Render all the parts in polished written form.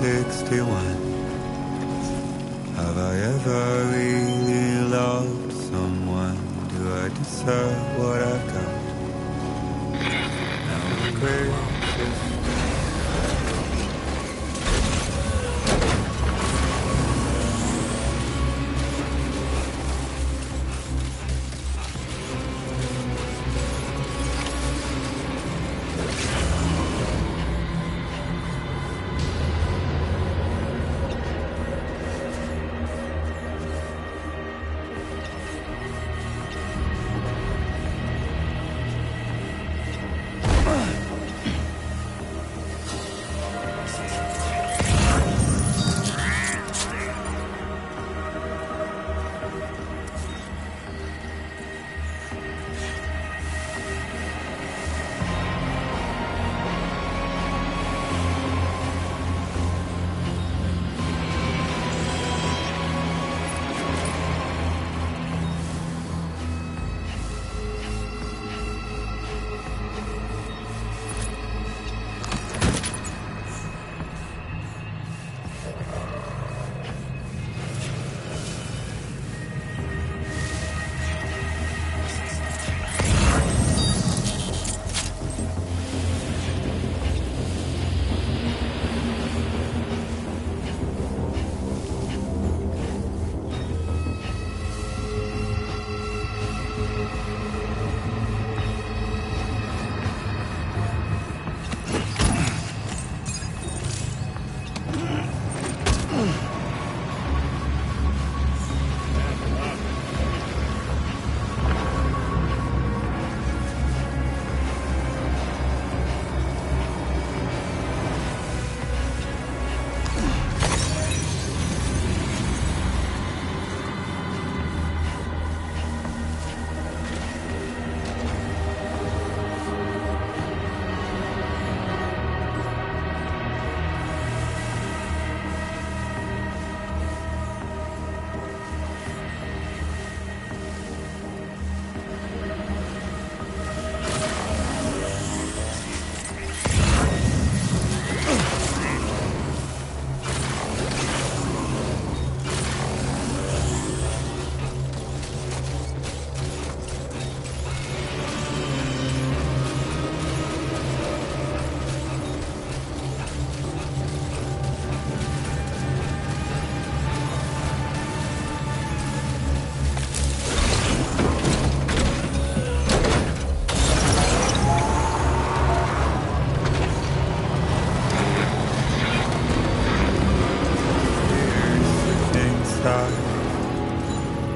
-61. Have I ever really loved someone? Do I deserve what I've got? Now the greatest.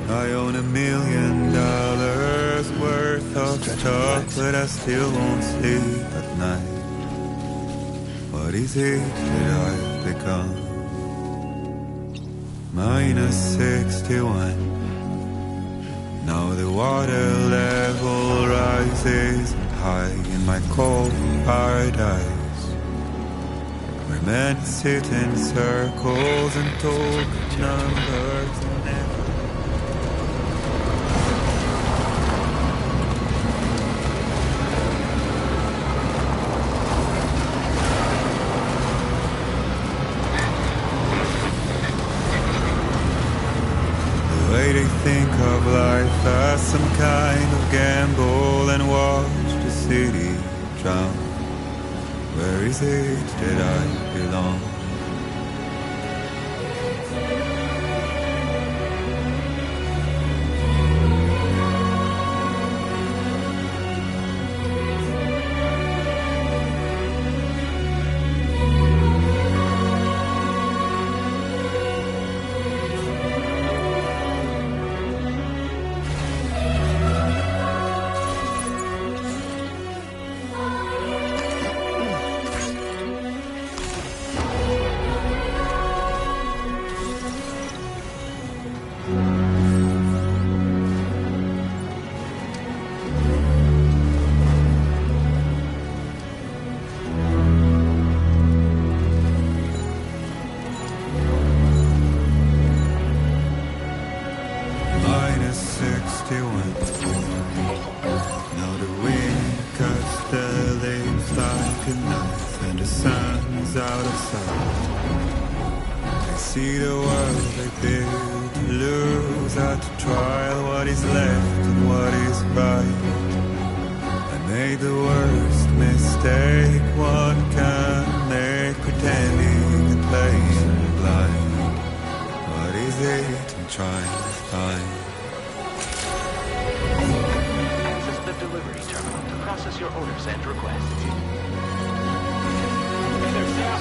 I own $1 million worth of stuff, but I still won't sleep at night. What is it that I've become? -61. Now Now the water level rises high in my cold paradise, where men sit in circles and talk numbers and never. They think of life as some kind of gamble and watch the city drown. Where is it that I belong? Now the wind cuts the leaves like a knife, and the sun's out of sight. They see the world they build to lose at the trial, what is left and what is right. I made the worst mistake one can make, pretending and playing blind. What is it I'm trying to find? Access the delivery terminal to process your orders and requests. Hey there, Sam.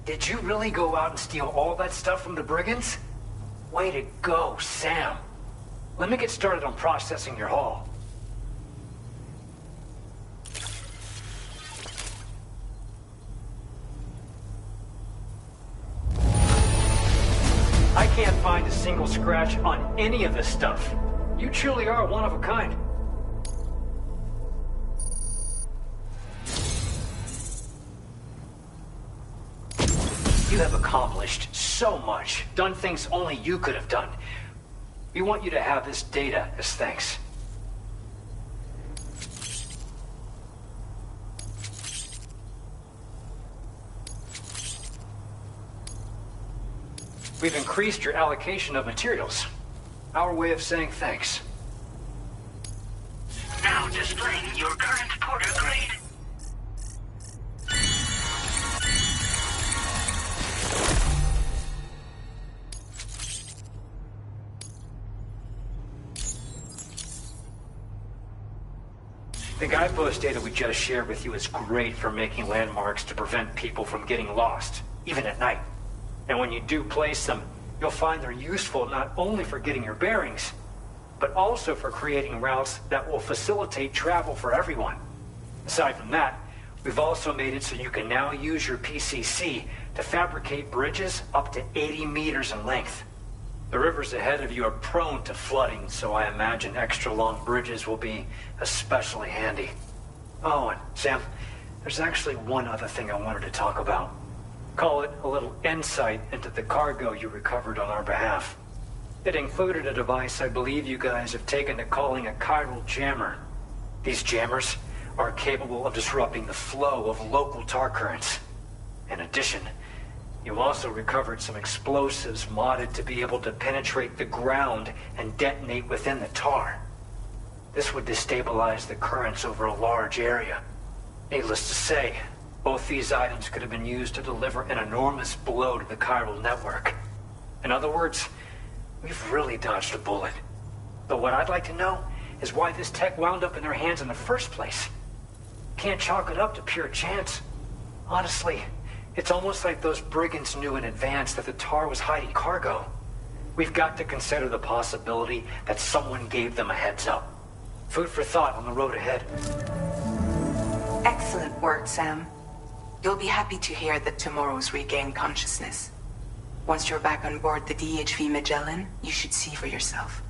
Did you really go out and steal all that stuff from the brigands? Way to go, Sam. Let me get started on processing your haul. I can't find a single scratch on any of this stuff. You truly are one of a kind. You have accomplished so much, done things only you could have done. We want you to have this data as thanks. We've increased your allocation of materials. Our way of saying thanks. Now displaying your current porter grade. The guidepost data we just shared with you is great for making landmarks to prevent people from getting lost, even at night. And when you do place them, you'll find they're useful not only for getting your bearings, but also for creating routes that will facilitate travel for everyone. Aside from that, we've also made it so you can now use your PCC to fabricate bridges up to 80 meters in length. The rivers ahead of you are prone to flooding, so I imagine extra long bridges will be especially handy. Oh, and Sam, there's actually one other thing I wanted to talk about. Call it a little insight into the cargo you recovered on our behalf. It included a device I believe you guys have taken to calling a chiral jammer. These jammers are capable of disrupting the flow of local tar currents. In addition, you also recovered some explosives modded to be able to penetrate the ground and detonate within the tar. This would destabilize the currents over a large area. Needless to say, both these items could have been used to deliver an enormous blow to the chiral network. In other words, we've really dodged a bullet. But what I'd like to know is why this tech wound up in their hands in the first place. Can't chalk it up to pure chance. Honestly, it's almost like those brigands knew in advance that the Tar was hiding cargo. We've got to consider the possibility that someone gave them a heads up. Food for thought on the road ahead. Excellent work, Sam. You'll be happy to hear that tomorrow's regained consciousness. Once you're back on board the DHV Magellan, you should see for yourself.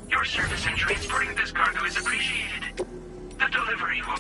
Your service in transporting this cargo is appreciated. The delivery will...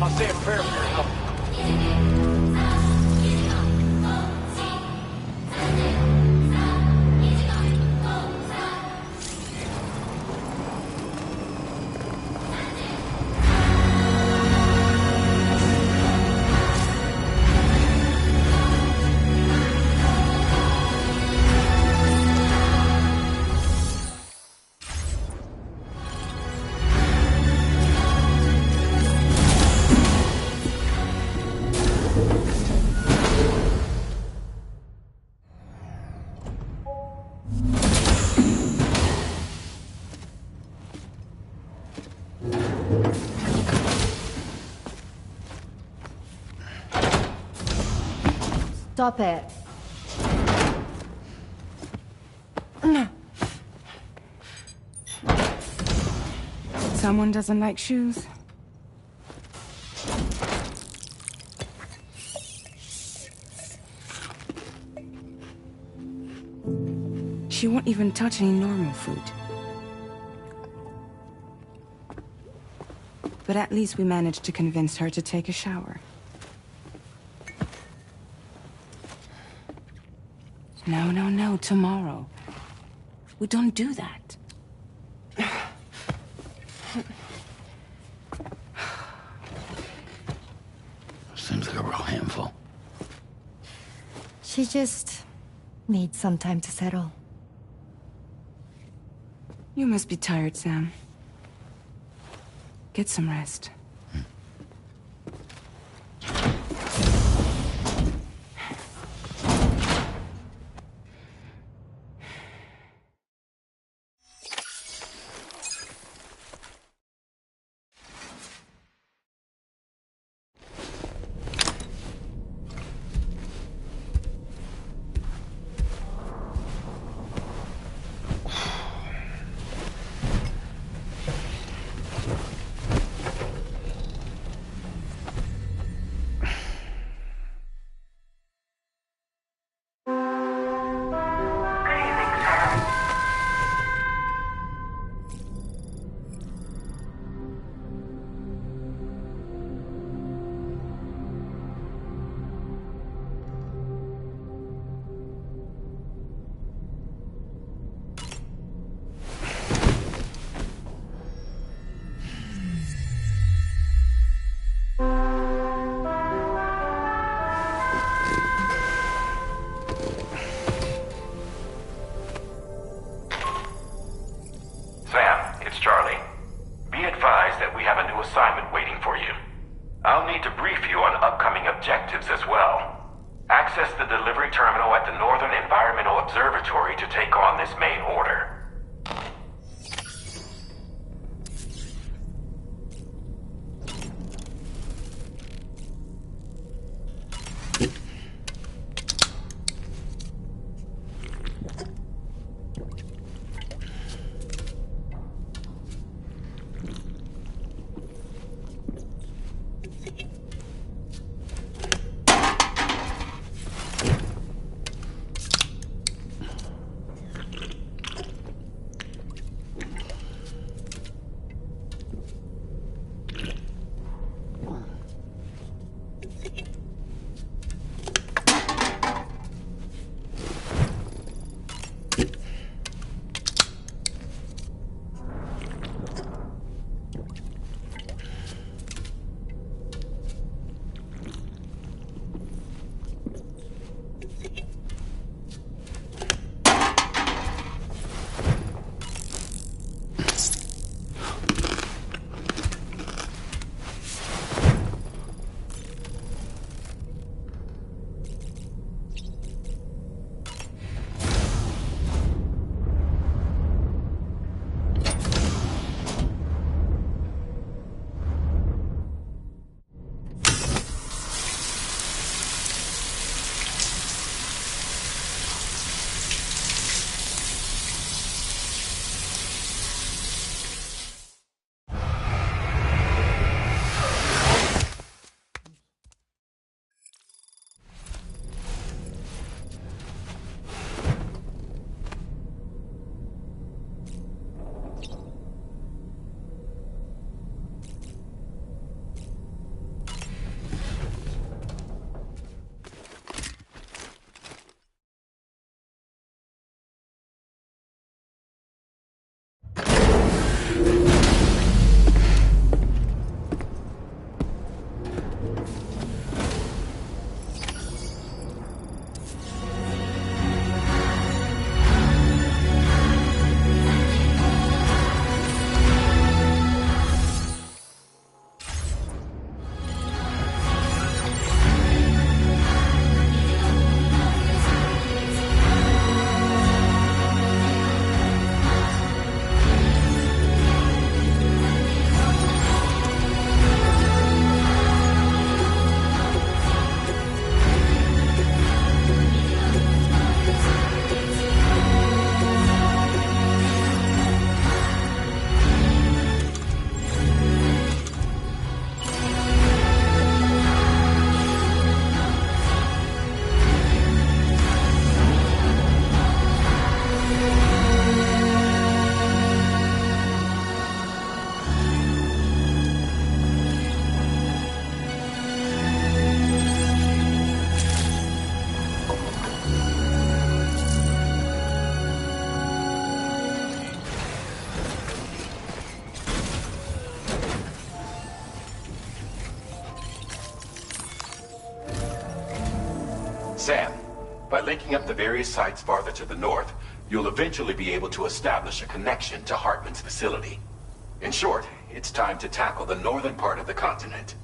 I'll say a prayer for your help. Stop it. Someone doesn't like shoes? She won't even touch any normal food. But at least we managed to convince her to take a shower. No, no, no, tomorrow. We don't do that. Seems like a real handful. She just needs some time to settle. You must be tired, Sam. Get some rest. Sam, by linking up the various sites farther to the north, you'll eventually be able to establish a connection to Hartman's facility. In short, it's time to tackle the northern part of the continent.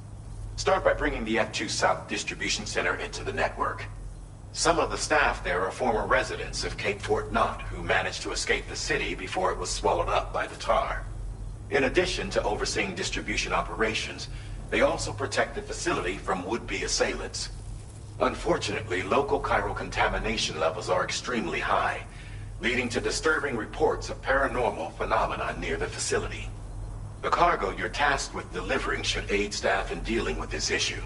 Start by bringing the F2 South Distribution Center into the network. Some of the staff there are former residents of Cape Fort Knott who managed to escape the city before it was swallowed up by the tar. In addition to overseeing distribution operations, they also protect the facility from would-be assailants. Unfortunately, local chiral contamination levels are extremely high, leading to disturbing reports of paranormal phenomena near the facility. The cargo you're tasked with delivering should aid staff in dealing with this issue.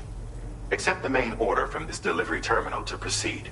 Accept the main order from this delivery terminal to proceed.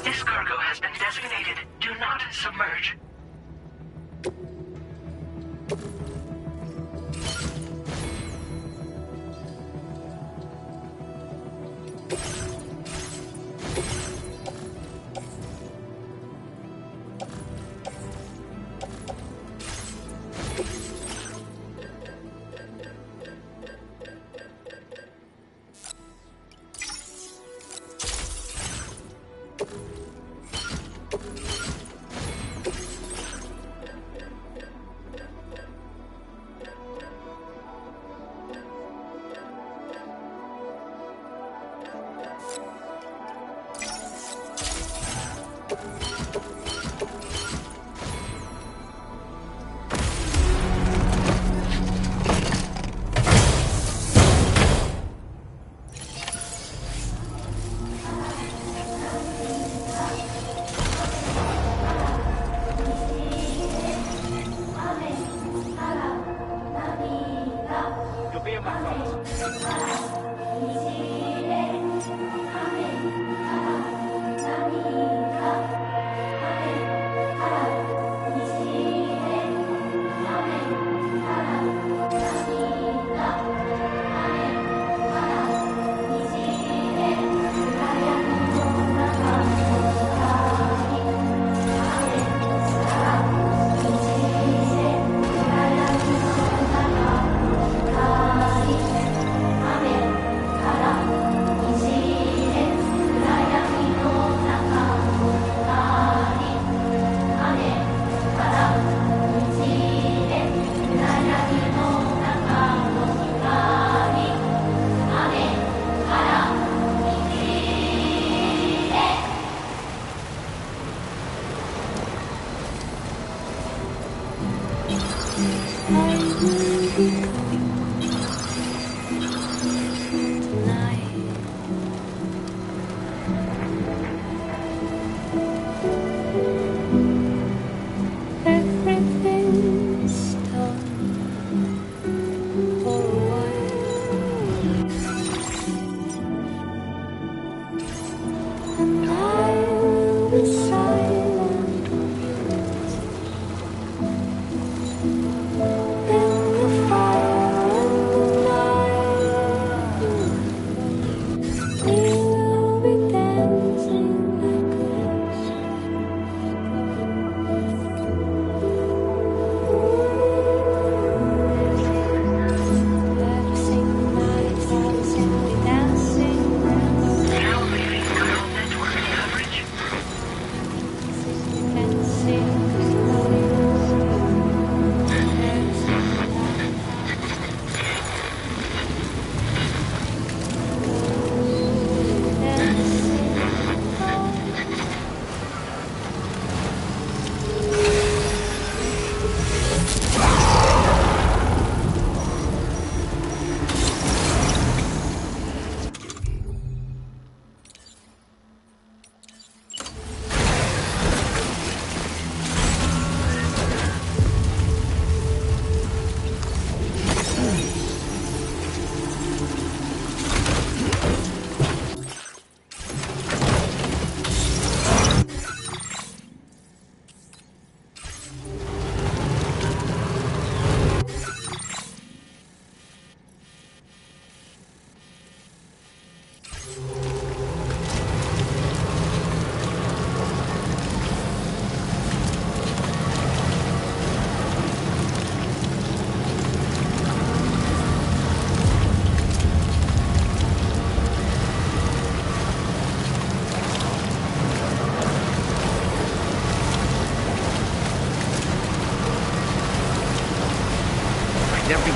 This cargo has been designated Do Not Submerge.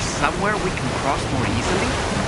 somewhere we can cross more easily?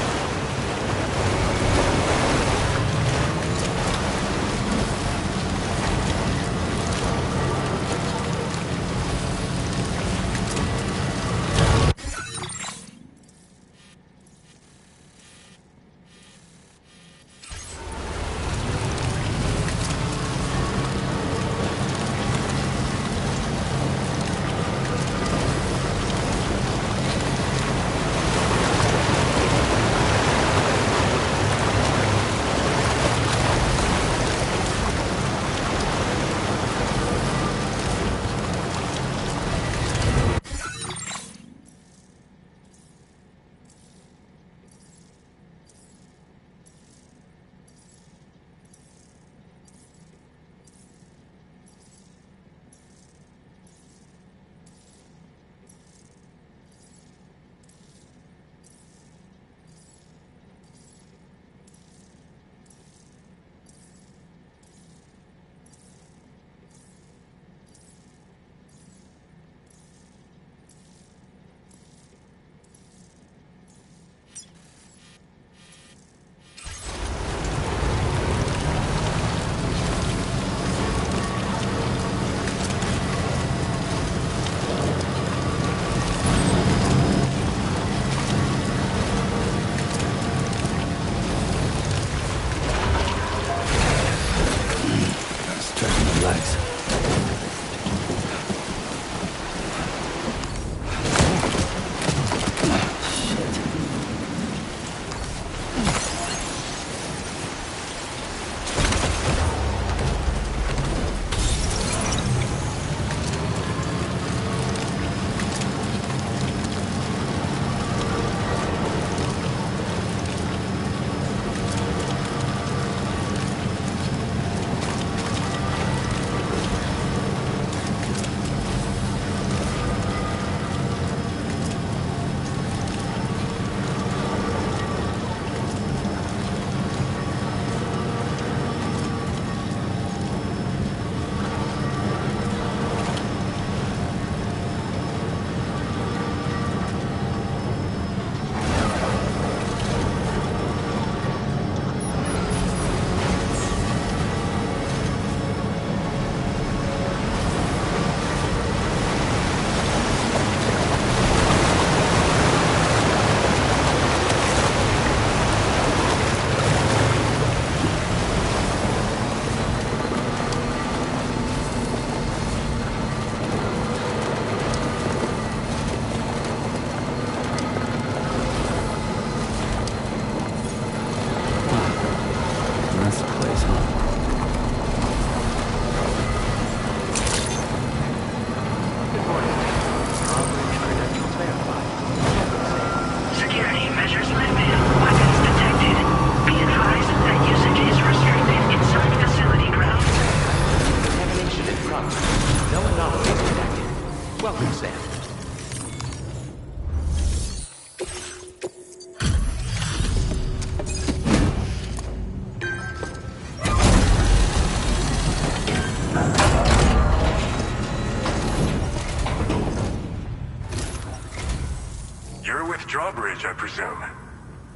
Drawbridge, I presume.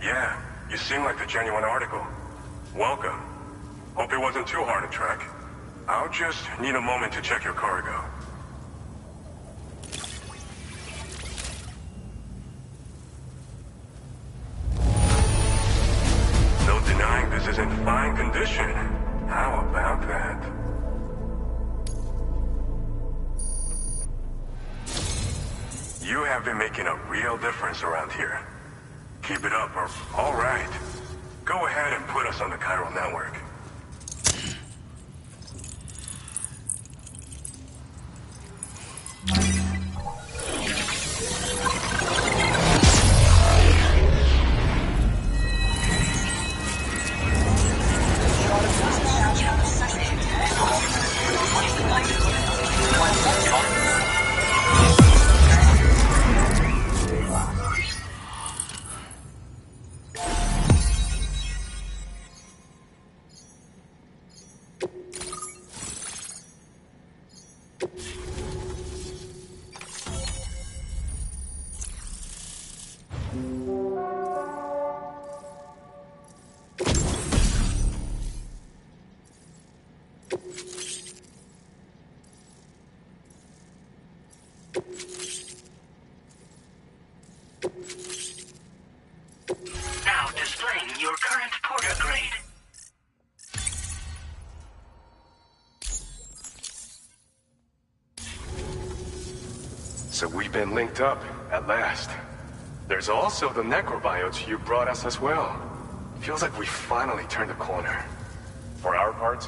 Yeah, you seem like the genuine article. Welcome. Hope it wasn't too hard to track. I'll just need a moment to check your cargo. No denying this is in fine condition. How about that? You have been making a real difference around here. Keep it up, or... All right. Go ahead and put us on the chiral network. Now displaying your current porter grade. So we've been linked up, at last. There's also the necrobiotes you brought us as well. Feels like we finally turned the corner. For our part,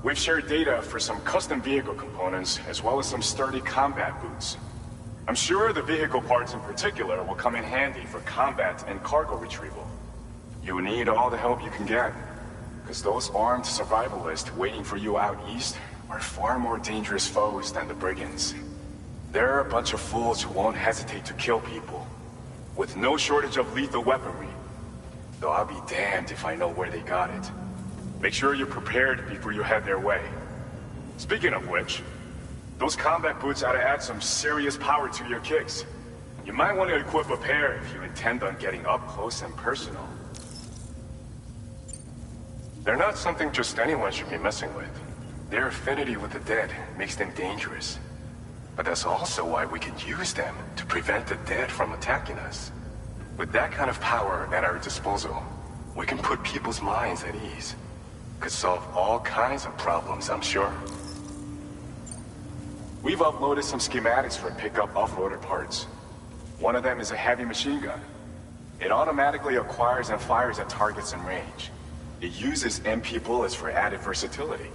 we've shared data for some custom vehicle components, as well as some sturdy combat boots. I'm sure the vehicle parts in particular will come in handy for combat and cargo retrieval. You need all the help you can get, because those armed survivalists waiting for you out east are far more dangerous foes than the brigands. They're a bunch of fools who won't hesitate to kill people, with no shortage of lethal weaponry. Though I'll be damned if I know where they got it. Make sure you're prepared before you head their way. Speaking of which, those combat boots ought to add some serious power to your kicks. You might want to equip a pair if you intend on getting up close and personal. They're not something just anyone should be messing with. Their affinity with the dead makes them dangerous. But that's also why we can use them to prevent the dead from attacking us. With that kind of power at our disposal, we can put people's minds at ease. Could solve all kinds of problems, I'm sure. We've uploaded some schematics for pickup off-roader parts. One of them is a heavy machine gun. It automatically acquires and fires at targets in range. It uses MP bullets for added versatility.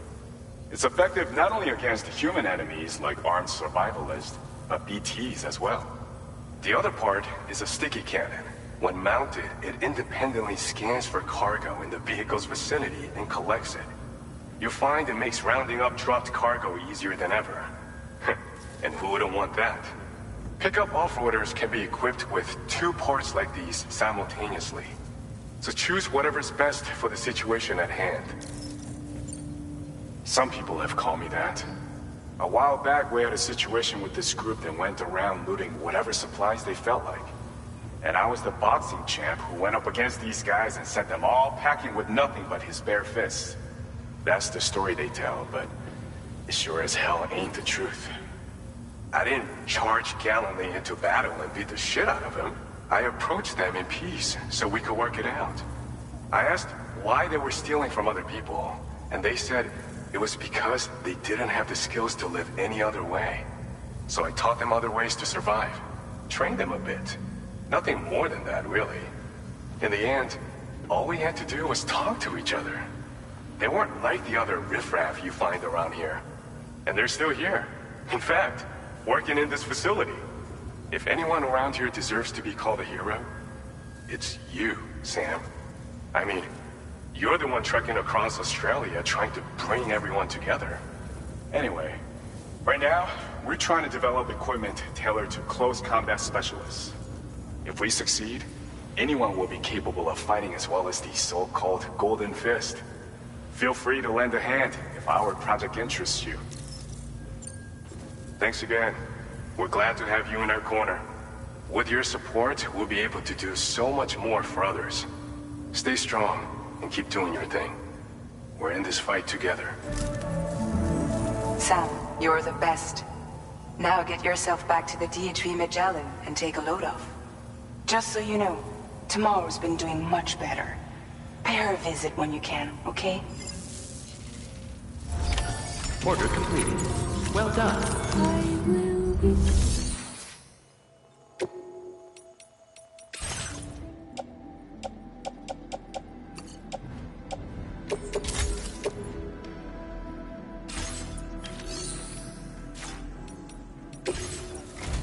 It's effective not only against human enemies like armed survivalists, but BTs as well. The other part is a sticky cannon. When mounted, it independently scans for cargo in the vehicle's vicinity and collects it. You'll find it makes rounding up dropped cargo easier than ever. And who wouldn't want that? Pickup off-roaders can be equipped with 2 parts like these simultaneously. So choose whatever's best for the situation at hand. Some people have called me that. A while back, we had a situation with this group that went around looting whatever supplies they felt like. And I was the boxing champ who went up against these guys and sent them all packing with nothing but his bare fists. That's the story they tell, but it sure as hell ain't the truth. I didn't charge gallantly into battle and beat the shit out of them. I approached them in peace so we could work it out. I asked why they were stealing from other people, and they said it was because they didn't have the skills to live any other way. So I taught them other ways to survive, trained them a bit. Nothing more than that, really. In the end, all we had to do was talk to each other. They weren't like the other riffraff you find around here. And they're still here. In fact, working in this facility. If anyone around here deserves to be called a hero, it's you, Sam. I mean, you're the one trekking across Australia trying to bring everyone together. Anyway, right now, we're trying to develop equipment tailored to close combat specialists. If we succeed, anyone will be capable of fighting as well as the so-called Golden Fist. Feel free to lend a hand if our project interests you. Thanks again. We're glad to have you in our corner. With your support, we'll be able to do so much more for others. Stay strong and keep doing your thing. We're in this fight together. Sam, you're the best. Now get yourself back to the DHV Magellan and take a load off. Just so you know, tomorrow's been doing much better. Pay her a visit when you can, okay? Order completed. Well done. I will be...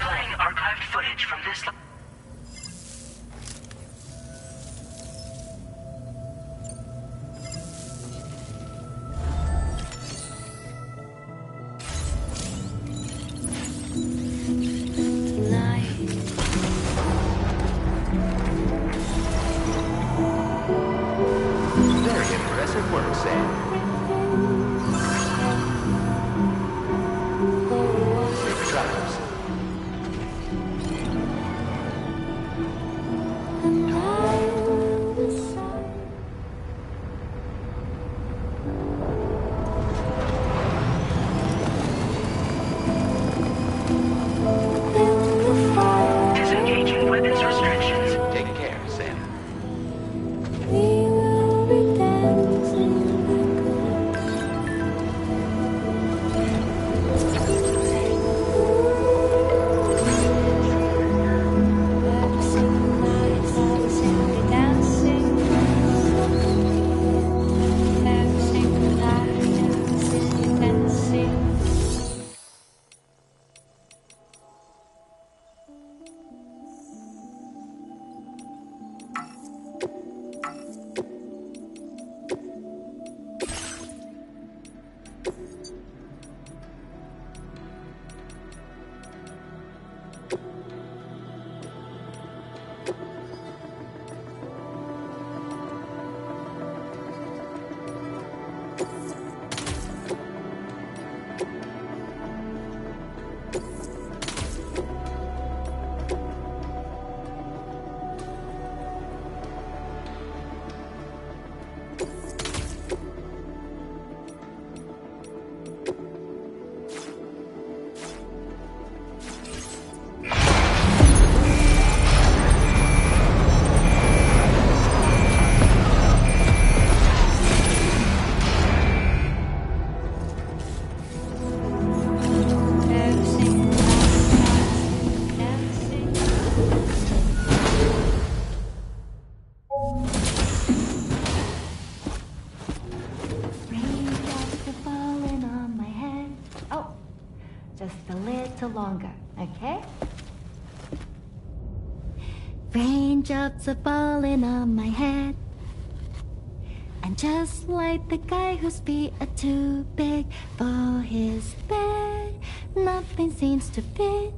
Playing archived footage from this... just a little longer, okay? Raindrops are falling on my head. And just like the guy whose feet are too big for his bed, nothing seems to fit.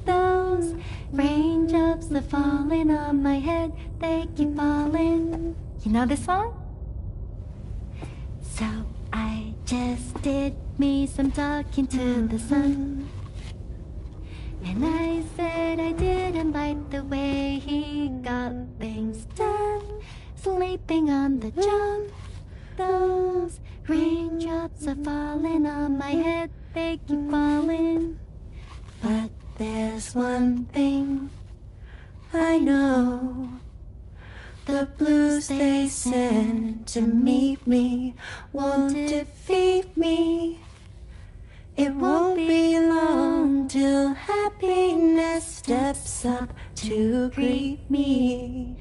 Those raindrops are falling on my head, they keep falling. You know this song? So I just did me some talking to the sun. And I said I didn't like the way he got things done. Sleeping on the job. Those raindrops are falling on my head, they keep falling. But there's one thing I know. The blues they send to meet me won't defeat me. It won't be long till happiness steps up to greet me.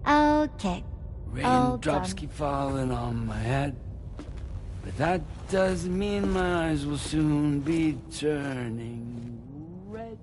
Okay. Raindrops keep falling on my head, but that doesn't mean my eyes will soon be turning red.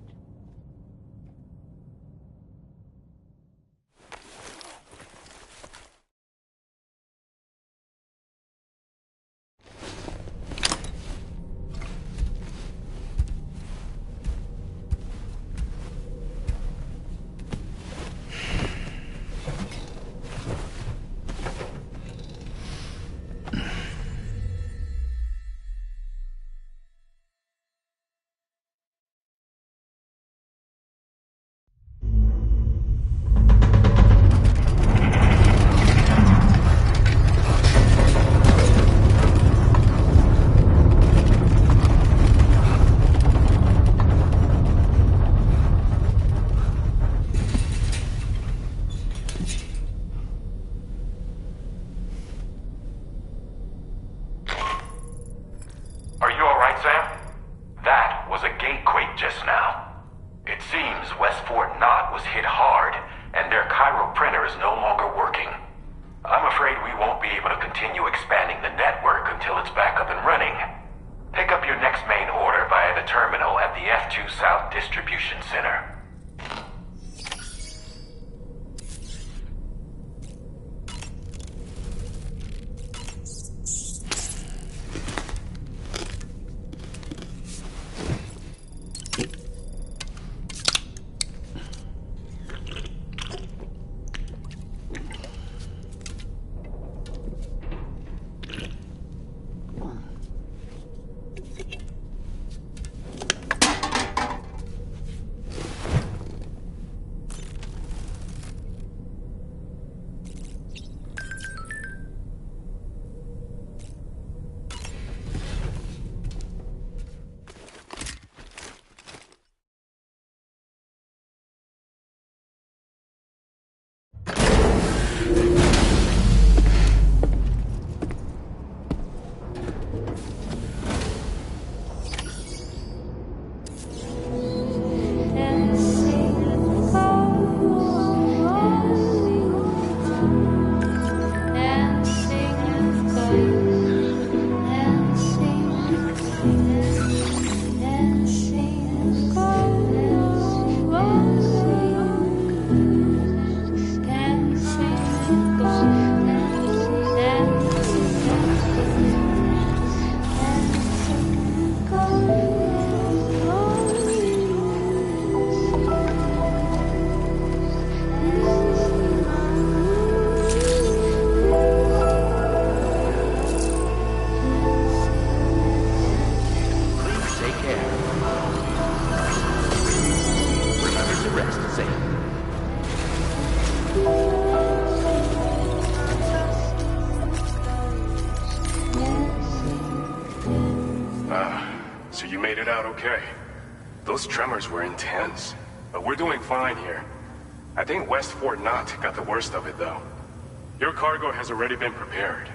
So you made it out okay. Those tremors were intense, but we're doing fine here. I think West Fort Knott got the worst of it, though. Your cargo has already been prepared.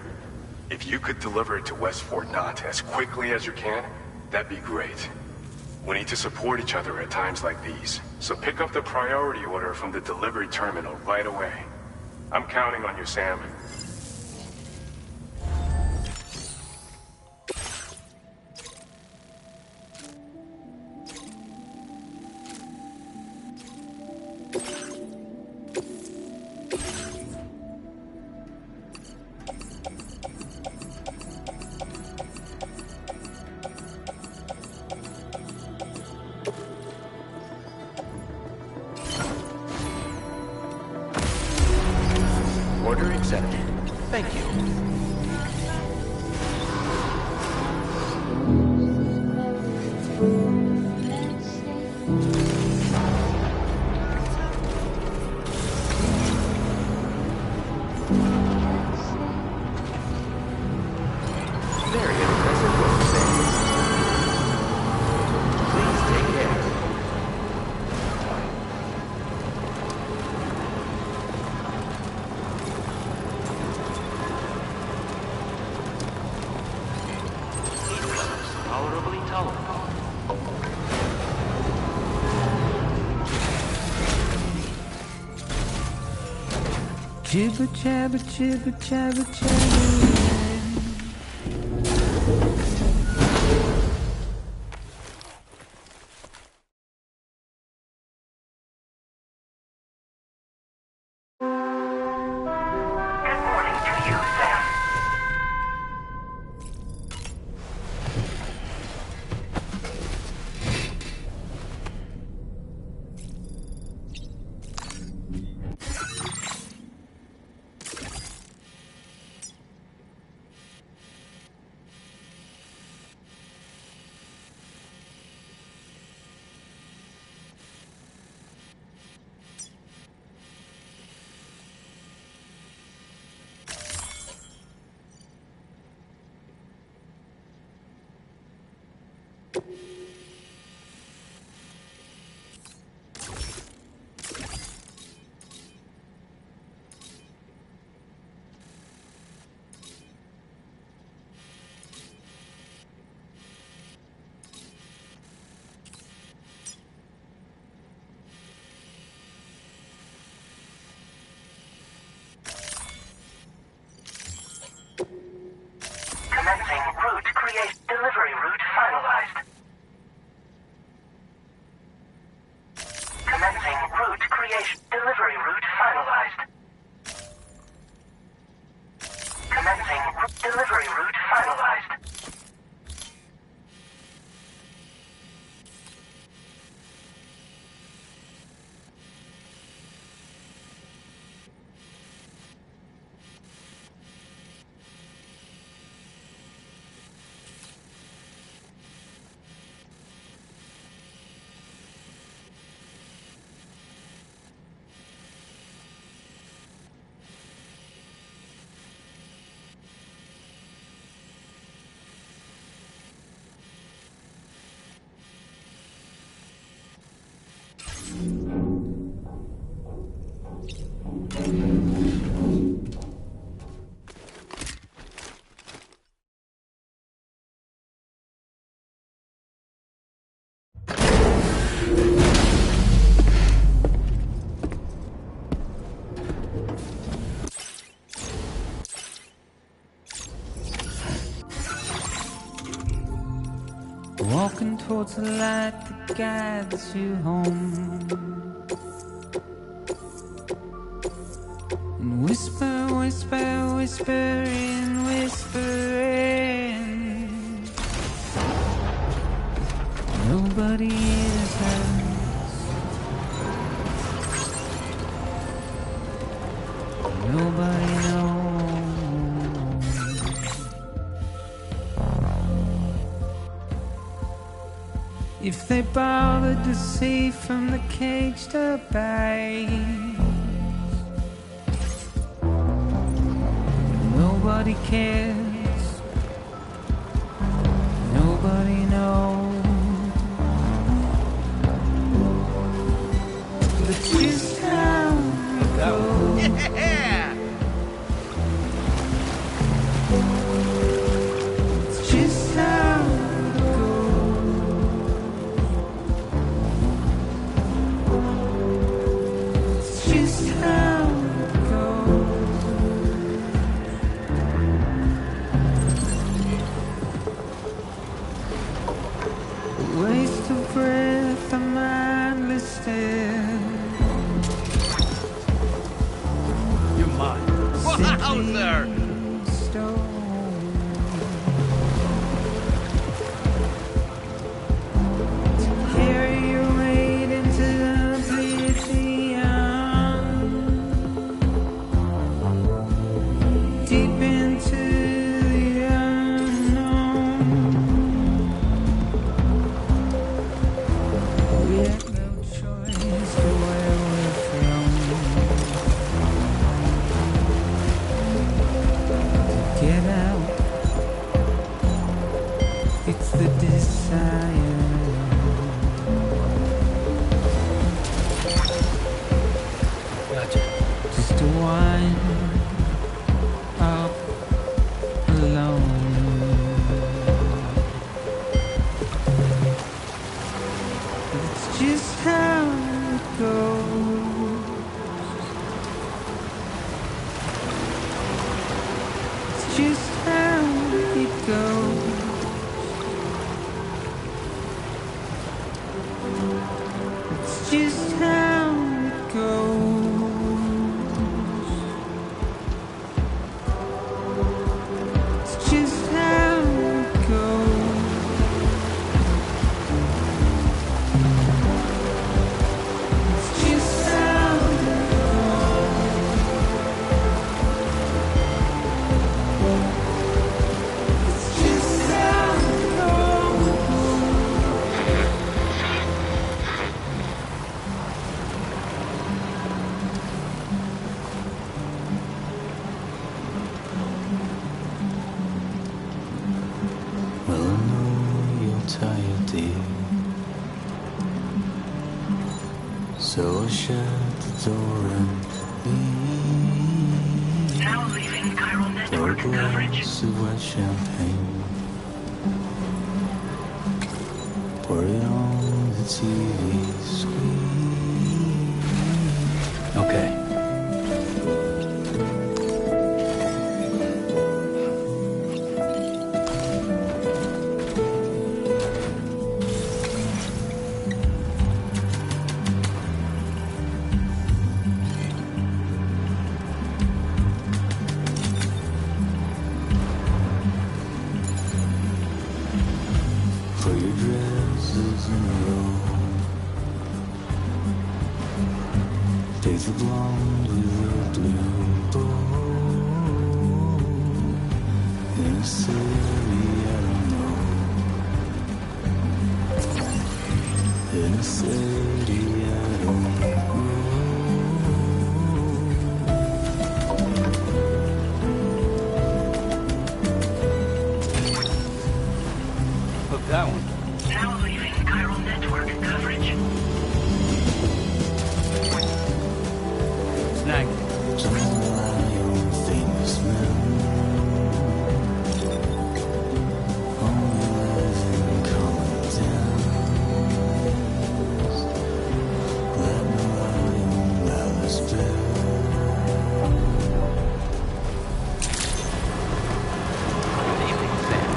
If you could deliver it to West Fort Knott as quickly as you can, that'd be great. We need to support each other at times like these, so pick up the priority order from the delivery terminal right away. I'm counting on you, Sam. accepted. Thank you. Very impressive work, Sam. Please take care. Tolerably tolerable. Jibber jabber jibber jabber jabber. Good morning to you, Sam. Commencing route creation. Delivery route finalized. Commencing route creation. Delivery route finalized. Commencing delivery route finalized. Walking towards the light that guides you home, and whisper, whisper, whispering, whispering. Nobody hears us. Nobody knows. If they bothered to see from the caged up eyes, nobody cares, nobody knows. But just how we go. Yeah! It's just how we go. It's just how it goes. A waste of breath, a mindless stare. You're mine. Wowzer! Carry your weight into oblivion. desire. Gotcha. Just to wind up alone. It's just how it goes. It's just how it goes. It's just how it goes. It's just how it goes. It's just how it goes. It's just how it Well, I know you're tired, dear. So I'll shut the door and leave. Now leaving Chiral Pour a Network coverage. glass of white champagne. Pour it on the TV screen. Okay. For your dresses in a row. Take the blonde with the blue bow. In a city I don't know. In a city I don't know. Hook that one. Now leaving Chiral Network coverage. Snag. Don't rely on famous men. Only live in common dens. Let me lie on Alice bed. Good evening, Sam.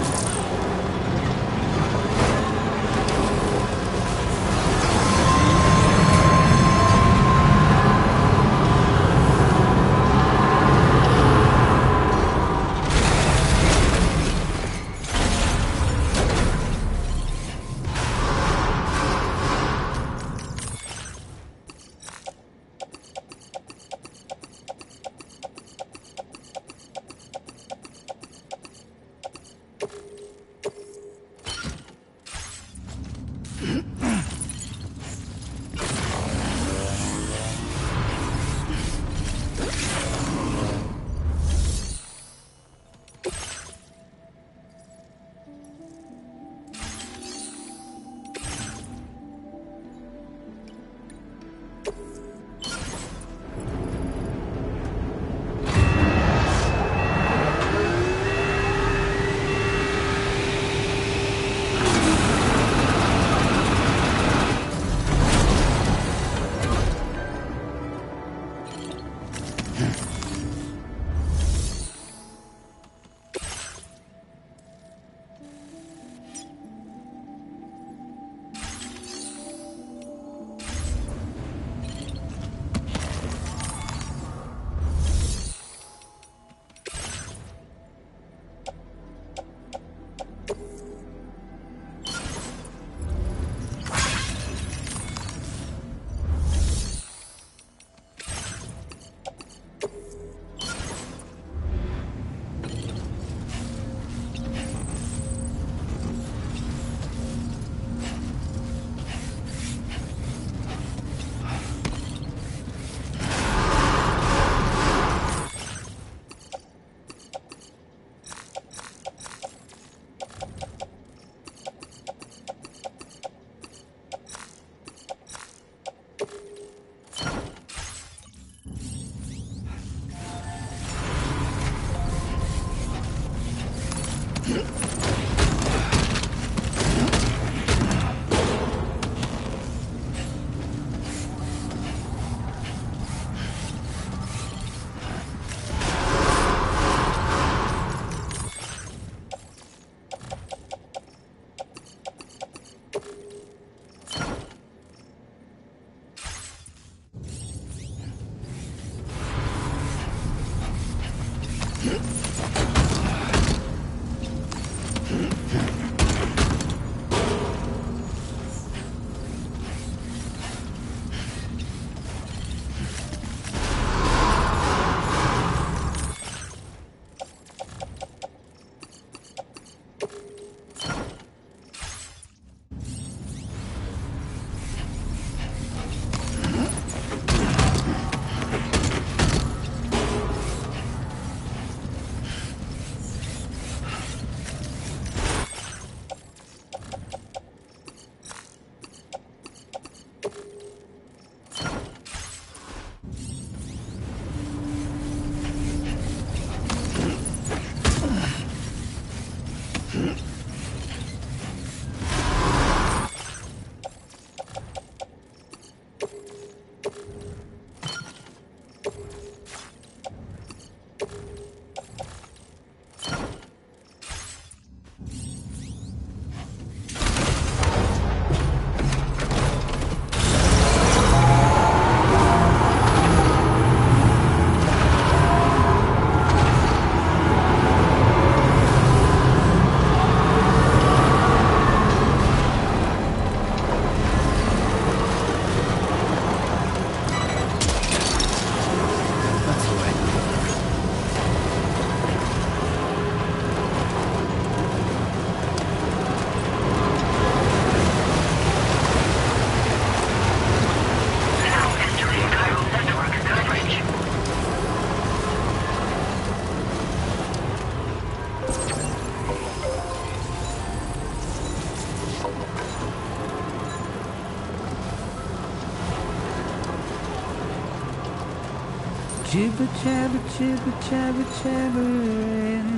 Jibber jabber, jibber jabber, jabbering.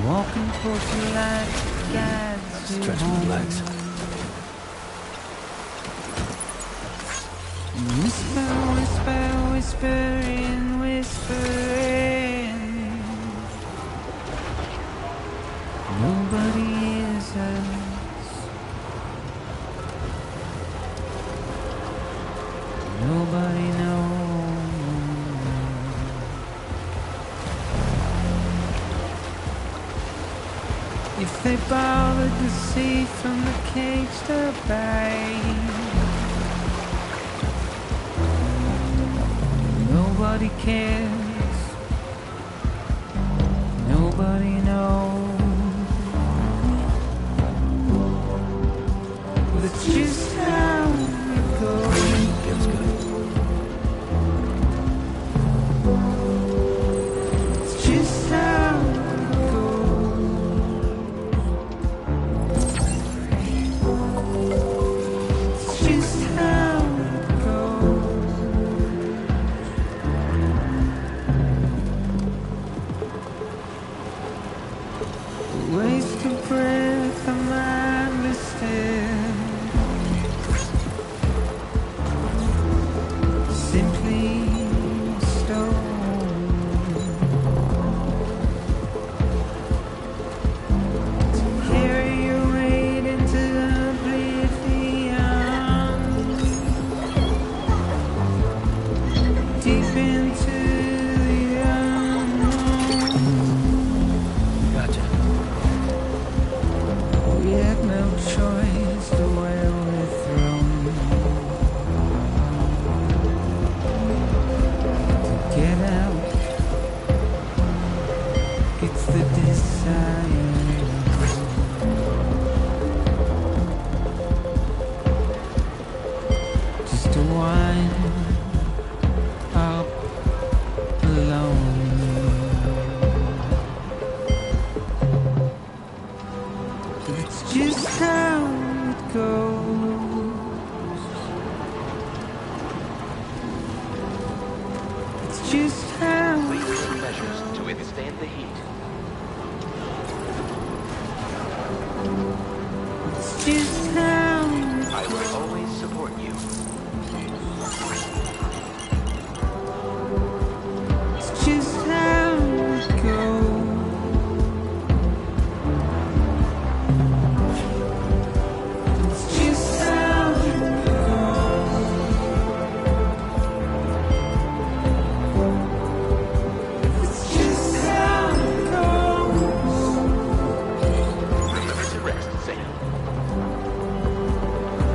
Walking towards the light, guides you Stretch my home. legs. Whisper, whisper, whispering, whispering. Nobody hears us. Nobody knows. If they bothered to see from the cage to bay, nobody cares. Nobody knows. That's just how it goes. Feels good. It's just how it goes. It's just how it goes. Waste of breath, I'm mindless still. Simply stone. To carry your weight into oblivion, deep into the unknown. Gotcha. We had no choice to where we're thrown. Get out. It's the desire. Just to wind up alone. It's just how it goes. It's just how Latest measures to withstand the heat. it's just how I will always support you. it's just how it goes. It's just how it goes. It's just how it goes. Remember to rest, Sam.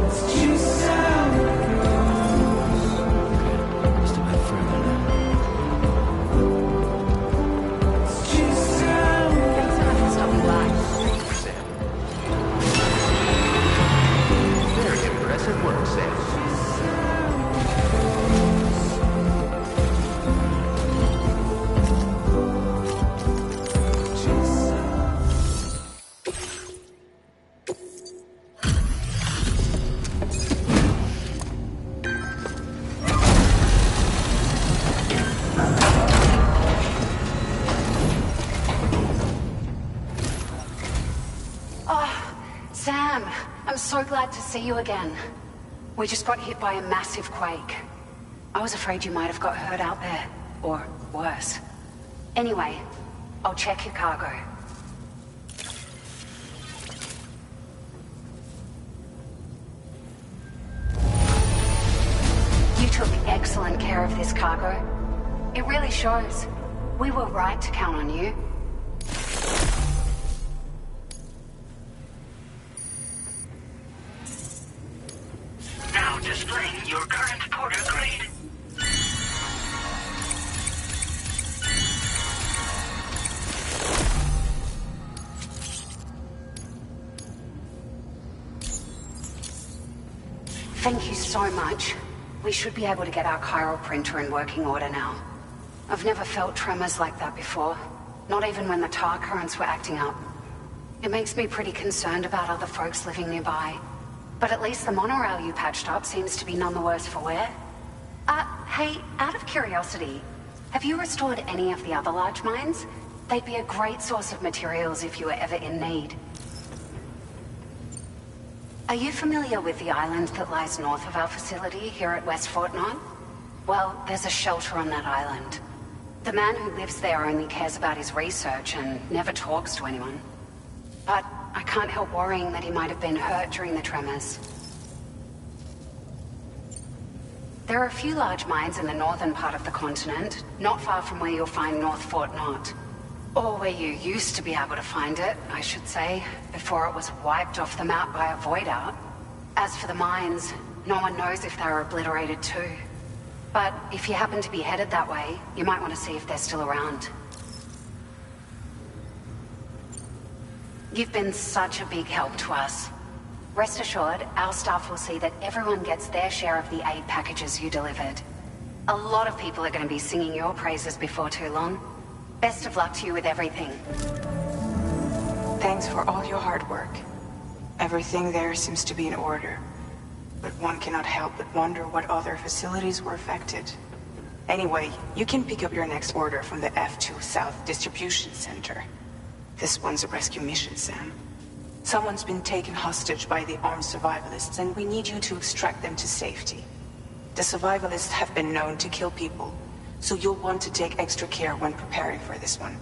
It's just how it goes. Just a bit further now. It's just how it goes. Sam. Very impressive work, Sam. Oh, Sam, I'm so glad to see you again. We just got hit by a massive quake. I was afraid you might have got hurt out there, or worse. Anyway, I'll check your cargo. You took excellent care of this cargo. It really shows. We were right to count on you. Now displaying your current porter grade. Thank you so much. We should be able to get our chiral printer in working order now. I've never felt tremors like that before. Not even when the tar currents were acting up. It makes me pretty concerned about other folks living nearby. But at least the monorail you patched up seems to be none the worse for wear. Hey, out of curiosity, have you restored any of the other large mines? They'd be a great source of materials if you were ever in need. Are you familiar with the island that lies north of our facility here at West Fort Knox? Well, there's a shelter on that island. The man who lives there only cares about his research and never talks to anyone. But I can't help worrying that he might have been hurt during the tremors. There are a few large mines in the northern part of the continent, not far from where you'll find North Fort Knox. Or where you used to be able to find it, I should say, before it was wiped off the map by a void out. As for the mines, no one knows if they were obliterated too. But if you happen to be headed that way, you might want to see if they're still around. You've been such a big help to us. Rest assured, our staff will see that everyone gets their share of the aid packages you delivered. A lot of people are going to be singing your praises before too long. Best of luck to you with everything. Thanks for all your hard work. Everything there seems to be in order. But one cannot help but wonder what other facilities were affected. Anyway, you can pick up your next order from the F2 South Distribution Center. This one's a rescue mission, Sam. Someone's been taken hostage by the armed survivalists, and we need you to extract them to safety. The survivalists have been known to kill people, so you'll want to take extra care when preparing for this one.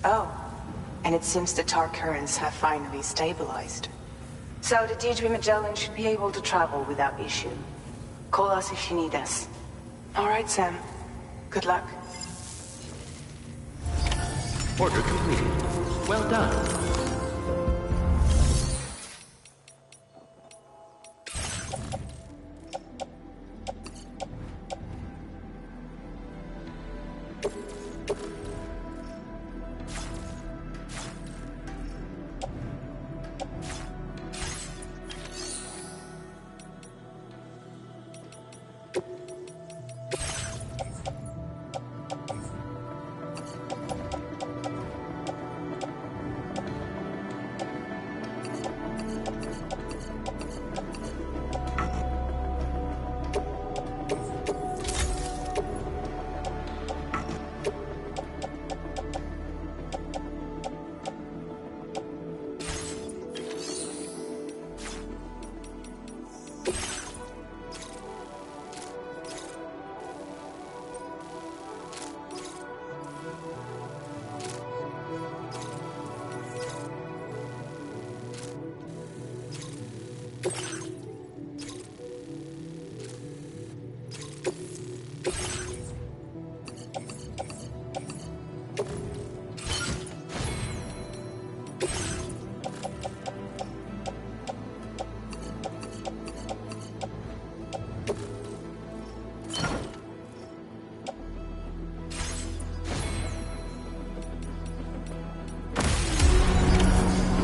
Oh, and it seems the tar currents have finally stabilized. So the D3 Magellan should be able to travel without issue. Call us if you need us. All right, Sam. Good luck. Order completed. Well done.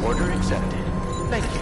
Order accepted. Thank you.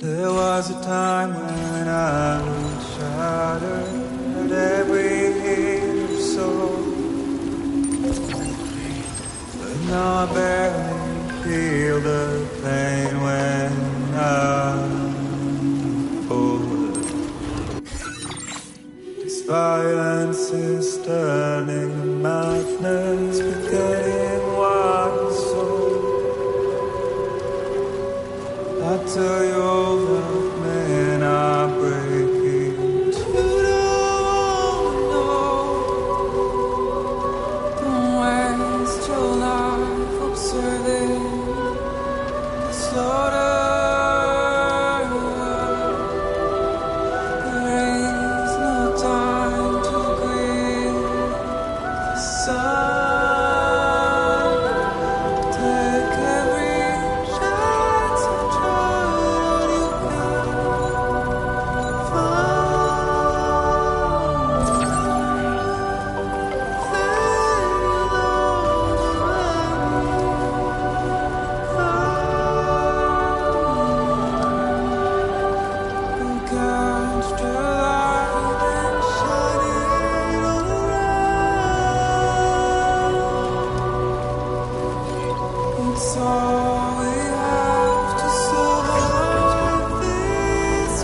There was a time when I shattered every inner soul, but now I barely feel the pain when I'm old. This violence is turning to madness, forgetting what is soul. I tell you over, men are breaking. You don't know. Don't waste your life observing the slaughter. There is no time to grieve the sun. Take every chance and try all you can catch the light and shine it all around. It's all we have to survive this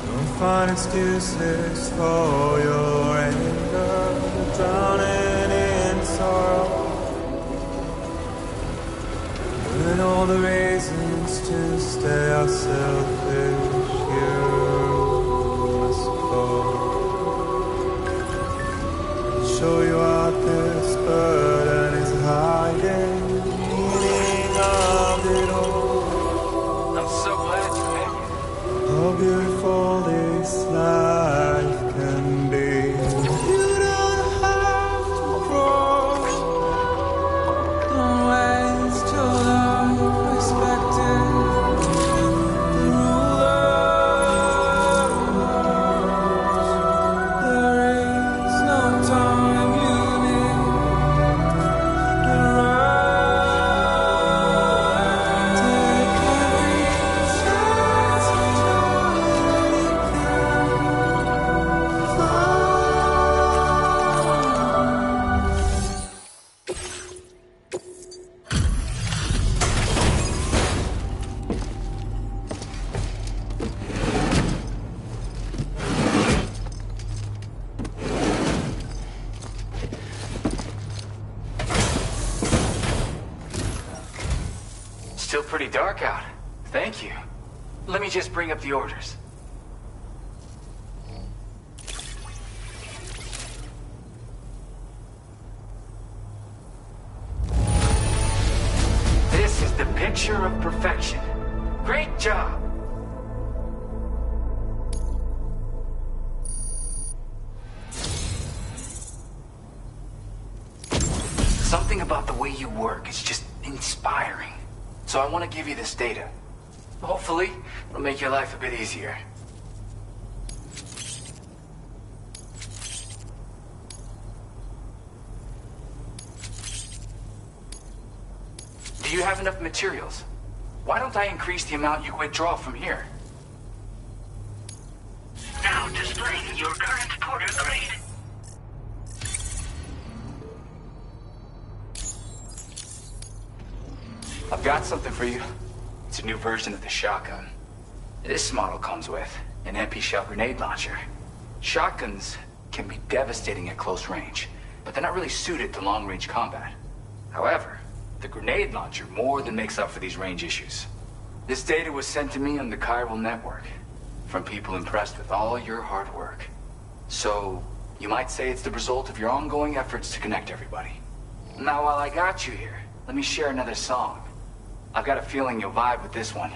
Don't find excuses for your anger, drowning in sorrow. And all the reasons to stay are selfish, you must go. Show you out this burden is hiding, meaning of it all. I'm so glad you made it. How beautiful this life can be. You don't have to grow. Don't waste your life respecting the rulers. There is no time you need to run. Take every chance and try all you can find. Still pretty dark out. Thank you. Let me just bring up the orders. This is the picture of perfection. Great job. Something about the way you work is just inspiring. So I want to give you this data. Hopefully, it'll make your life a bit easier. Do you have enough materials? Why don't I increase the amount you withdraw from here? Now displaying your current porter grade. I've got something for you. It's a new version of the shotgun. This model comes with an MP shell grenade launcher. Shotguns can be devastating at close range, but they're not really suited to long-range combat. However, the grenade launcher more than makes up for these range issues. This data was sent to me on the chiral network from people impressed with all your hard work. So, you might say it's the result of your ongoing efforts to connect everybody. Now, while I got you here, let me share another song. I've got a feeling you'll vibe with this one.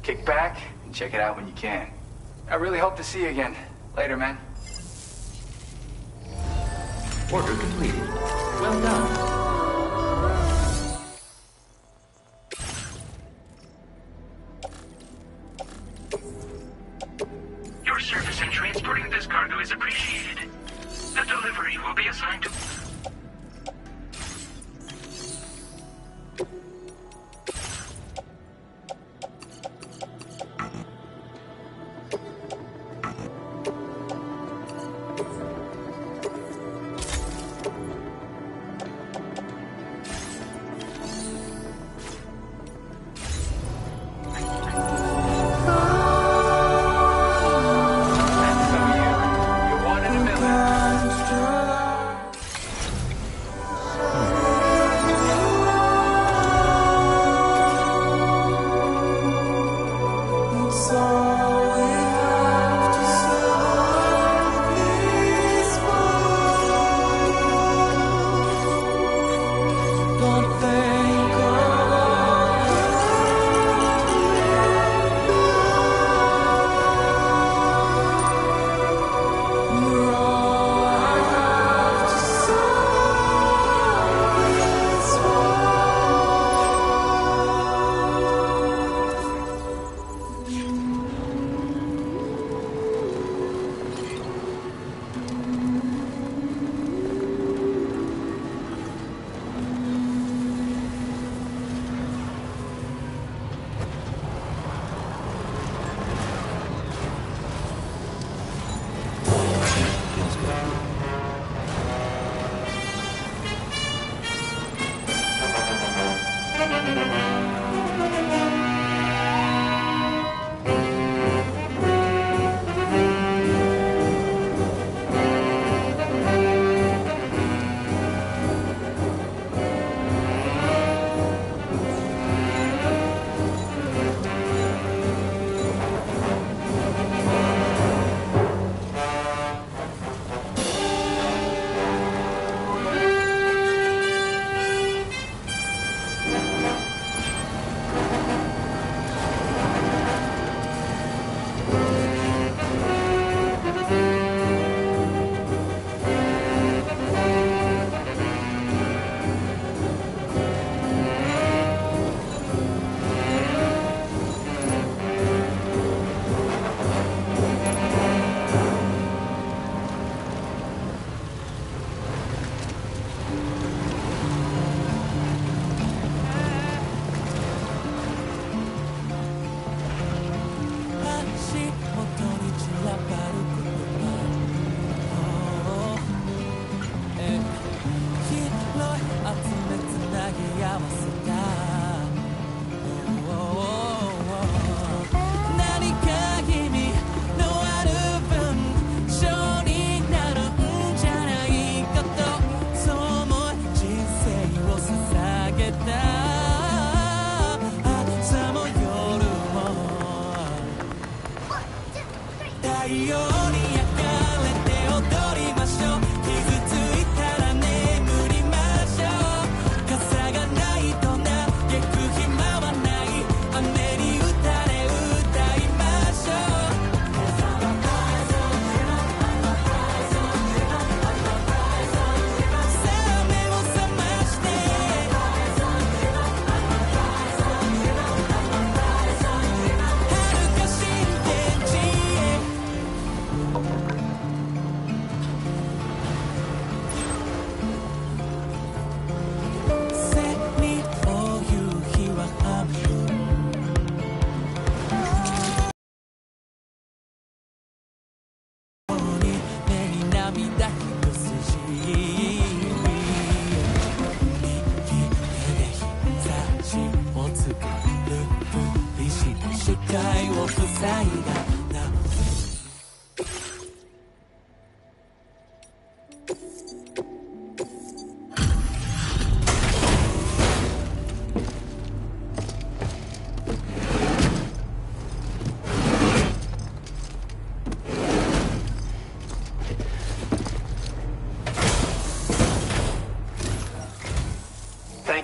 Kick back and check it out when you can. I really hope to see you again. Later, man. Order completed. Well done. service in transporting this cargo is appreciated. The delivery will be assigned to...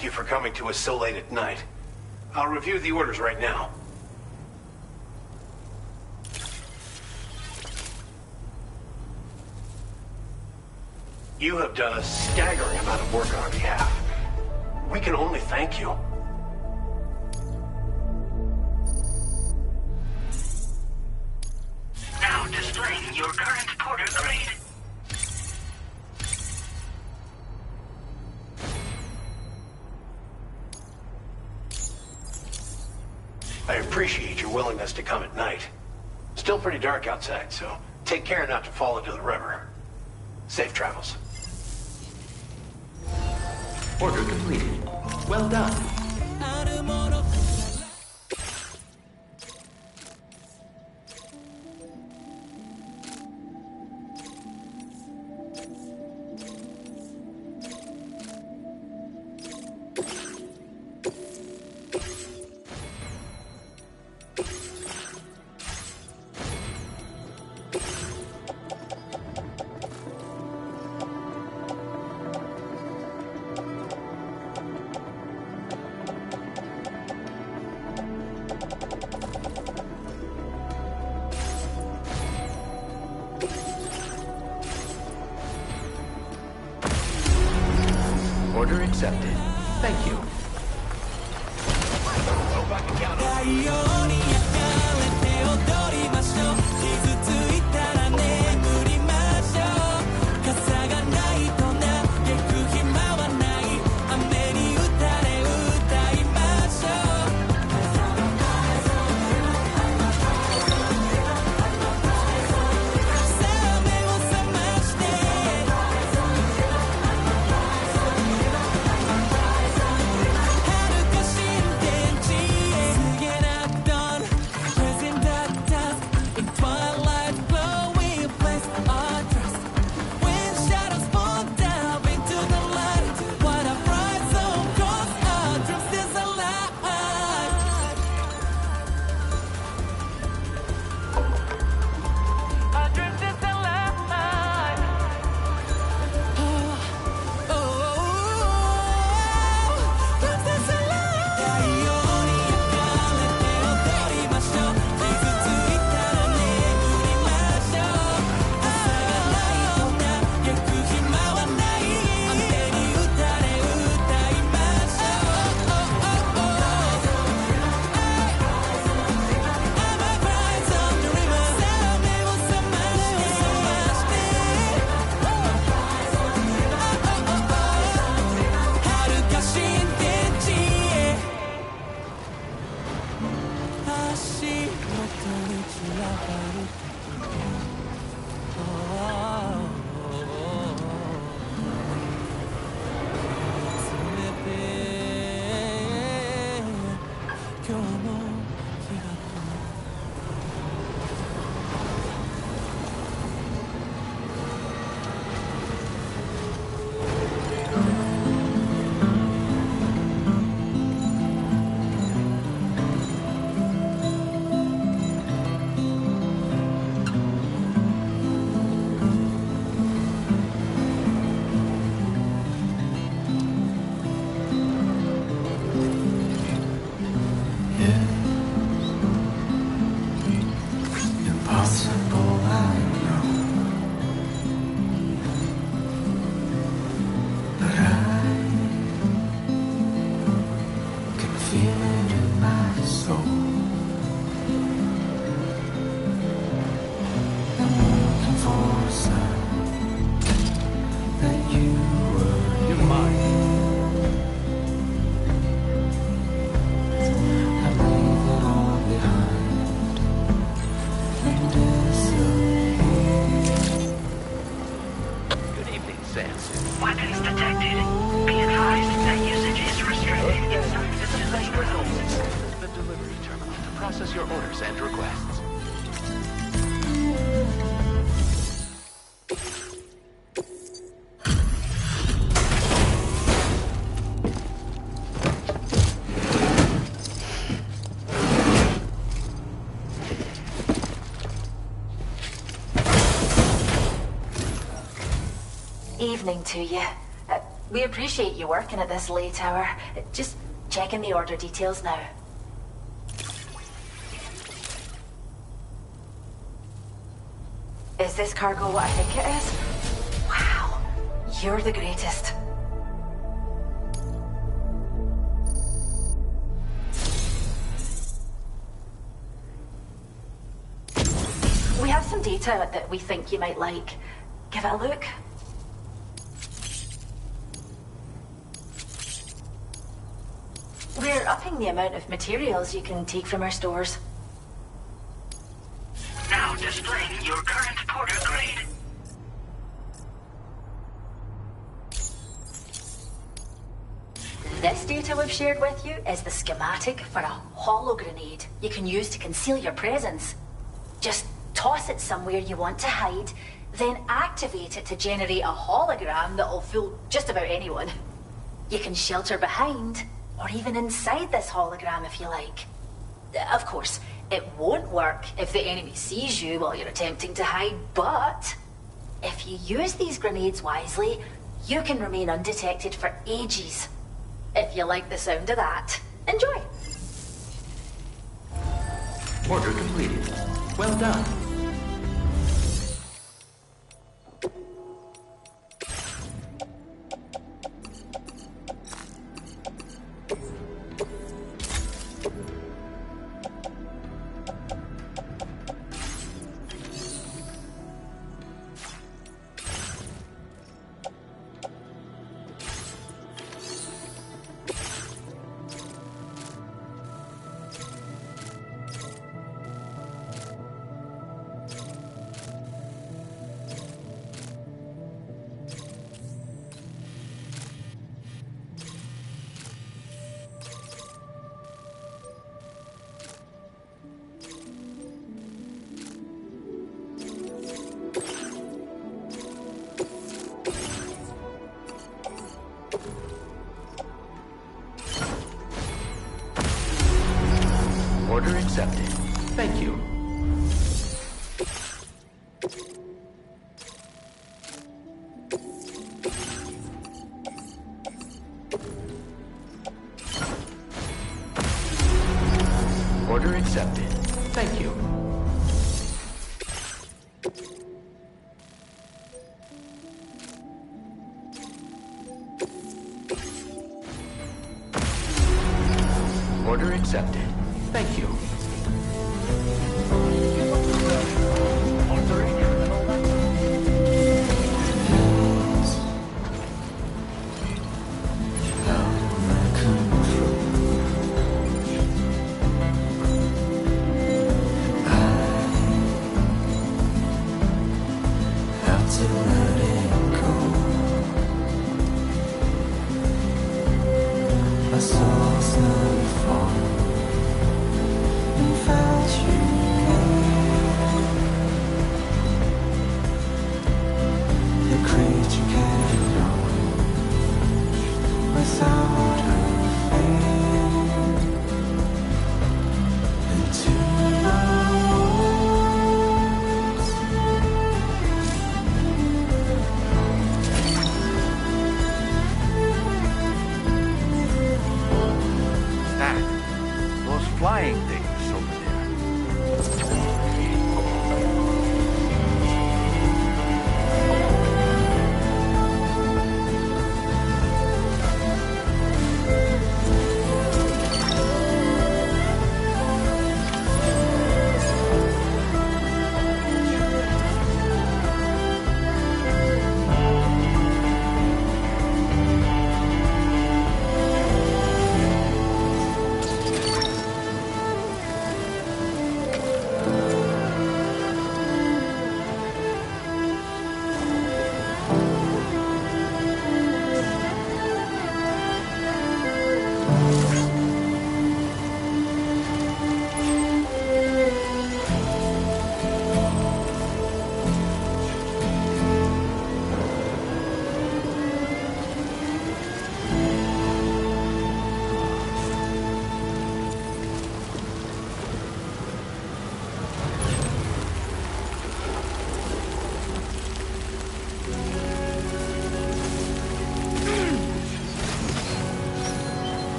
Thank you for coming to us so late at night. I'll review the orders right now. You have done a staggering amount of work on our behalf. We can only thank you. Now destroy appreciate your willingness to come at night. Still pretty dark outside, so take care not to fall into the river. Safe travels. Order completed. Well done. Order accepted. Thank you. Evening to you. We appreciate you working at this late hour. Just checking the order details now. Is this cargo what I think it is? Wow, you're the greatest. We have some data that we think you might like. Give it a look. We're upping the amount of materials you can take from our stores. Now displaying your current porter grade. This data we've shared with you is the schematic for a holo grenade you can use to conceal your presence. Just toss it somewhere you want to hide, then activate it to generate a hologram that'll fool just about anyone. You can shelter behind, or even inside this hologram if you like. Of course, it won't work if the enemy sees you while you're attempting to hide, but if you use these grenades wisely, you can remain undetected for ages. If you like the sound of that, enjoy. Order completed. Well done. Order accepted. Thank you. Order accepted. Thank you. Order accepted. Thank you. Flying things over there.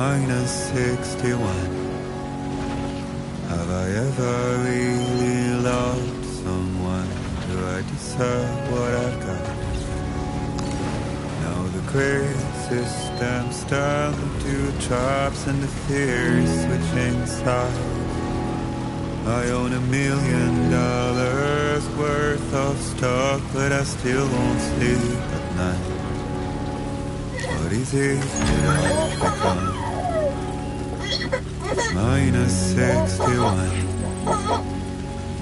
-61. Have I ever really loved someone? Do I deserve what I've got? Now the great systems turn to traps and the fears switching sides. I own $1 million worth of stock, but I still won't sleep at night. What is it that I've become? Minus 61.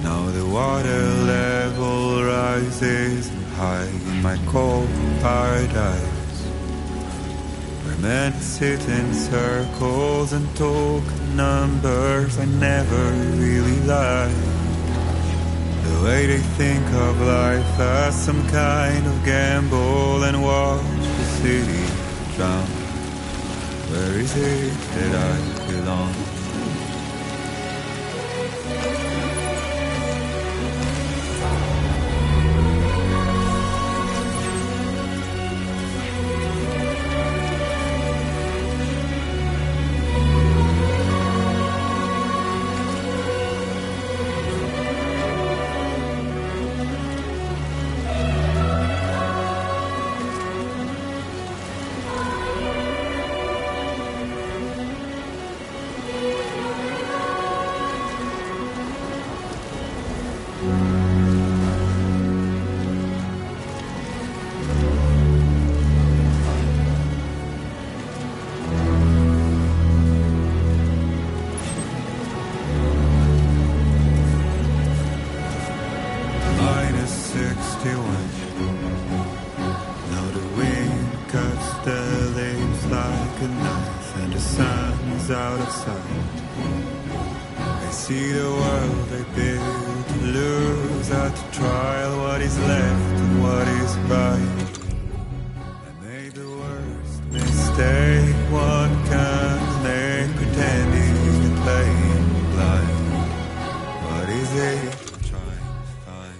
Now the water level rises high in my cold paradise, where men sit in circles and talk numbers I never really liked. The way they think of life as some kind of gamble and watch the city drown. Where is it that I belong? See the world they build to lose at the trial. What is left and what is right? I made the worst mistake one can make, pretending and playing blind. What is it I'm trying to find?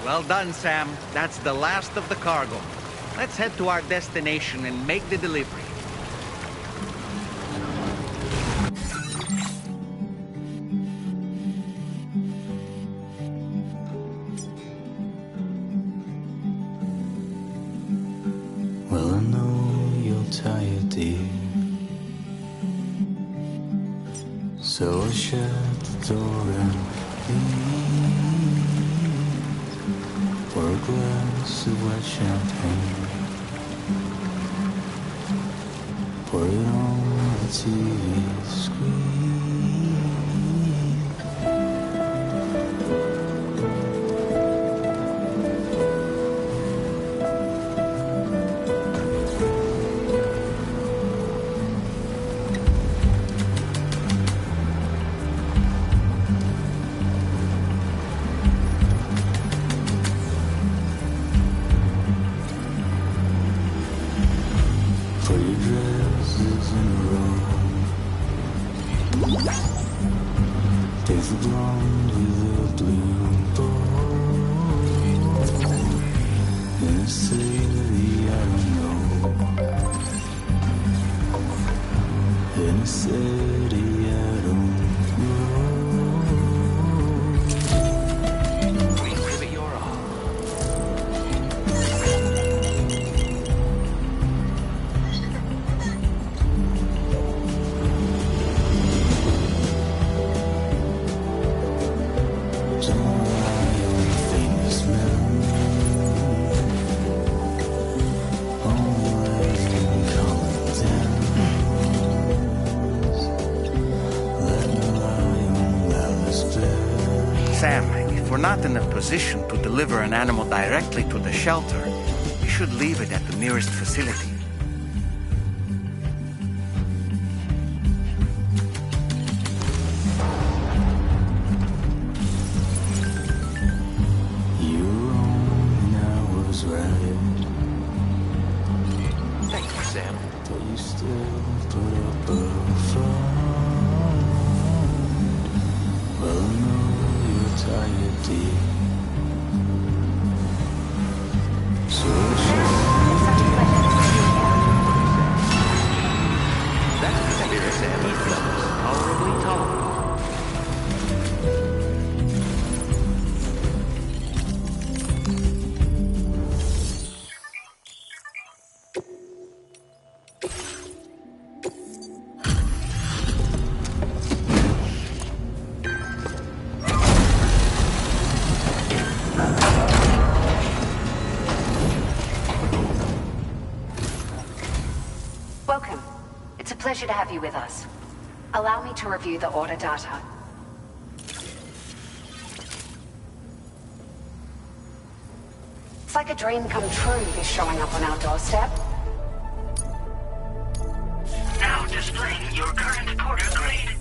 Well done, Sam. That's the last of the cargo. Let's head to our destination and make the delivery. Well, I know you're tired, dear. So I shut the door and leave for a glass of white champagne. Put it on the TV screen. Pretty dresses in a row. There's a blonde with a blue bow. In a city I don't know. In a city I don't know. We rivet your arm. Sam, if we're not in a position to deliver an animal directly to the shelter, we should leave it at the nearest facility. You were wrong and I was right. Thank you, Sam. But you still put up a front. Well, I know you're tired, dear. So That's the spirit, Sam. Heat levels tolerably tolerable. Welcome. It's a pleasure to have you with us. Allow me to review the order data. It's like a dream come true, this showing up on our doorstep. Now displaying your current porter grade.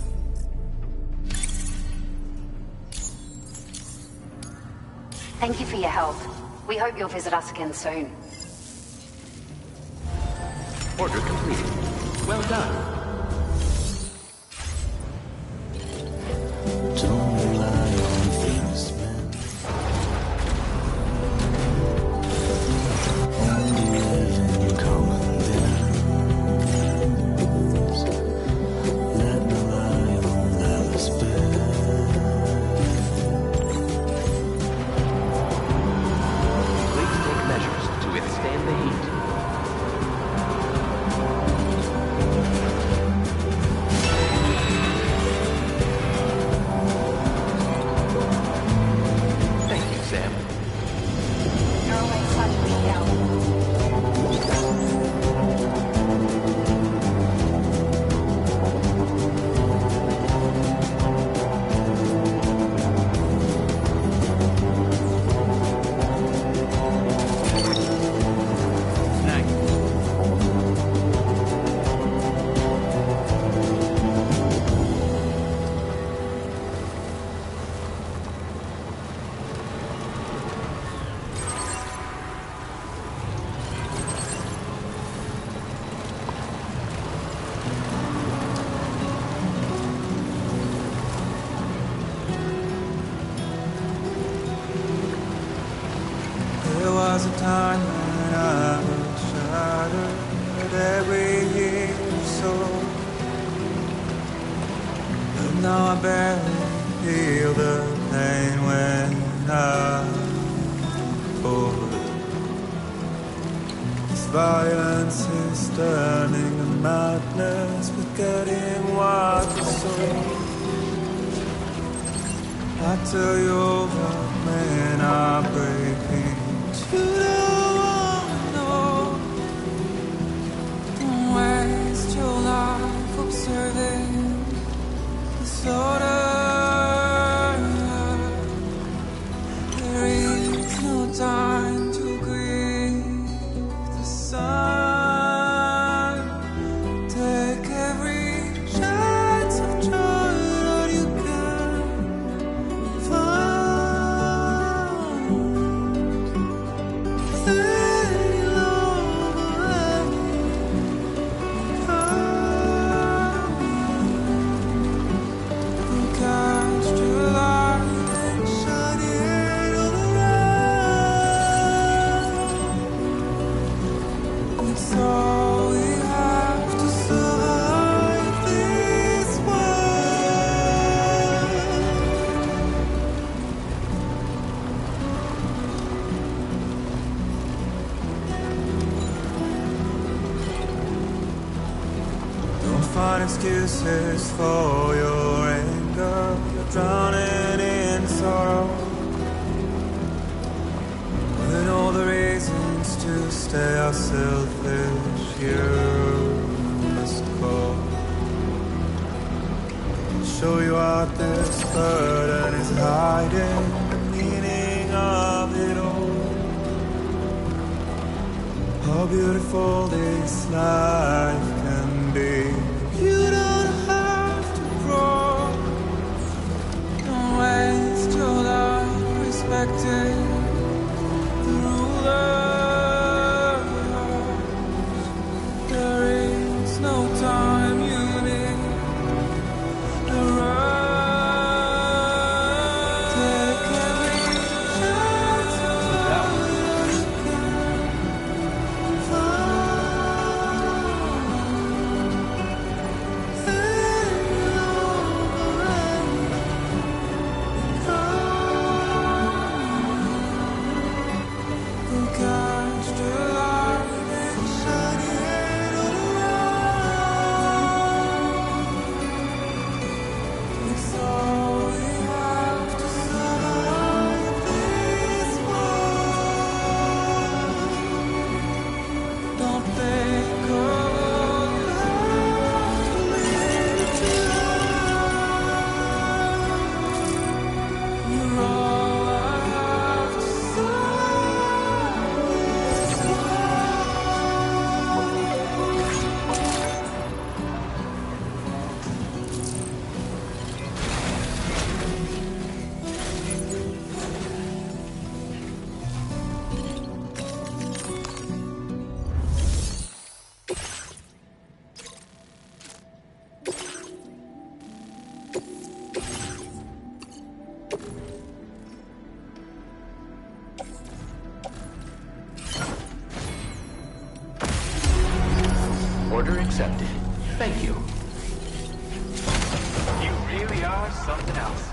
Thank you for your help. We hope you'll visit us again soon. Order completed. Well done. don't rely on famous men. Only live in common dens. Let me lie on Alice bed. Please take measures to withstand the heat. Thank you, Sam. You're always such a big help. There was a time when I was shattered every year or so, but now I barely feel the pain when I fall. This violence is turning to madness, forgetting what we saw. I tell you what, man, I'm breaking. You don't wanna know. Don't waste your serving this order. There is no time to grieve the sun. Take every chance of joy that you can find. Any love or any kind will cast your light and shine it all around. It's all we have to survive this world. Don't find excuses for your anger. You're drowning in sorrow. With all the reasons to stay are selfish, you must go. Show you out this burden is hiding the meaning of it all. How beautiful this life can be. You don't have to grow. Don't waste your life respecting the rulers. There is no time you need to run. Take every chance of joy you can find. Cast your light and shine it all around. It's all we have to survive this world. Don't think of all you have to live to love. You're all I have to survive this Order accepted. Thank you. You really are something else.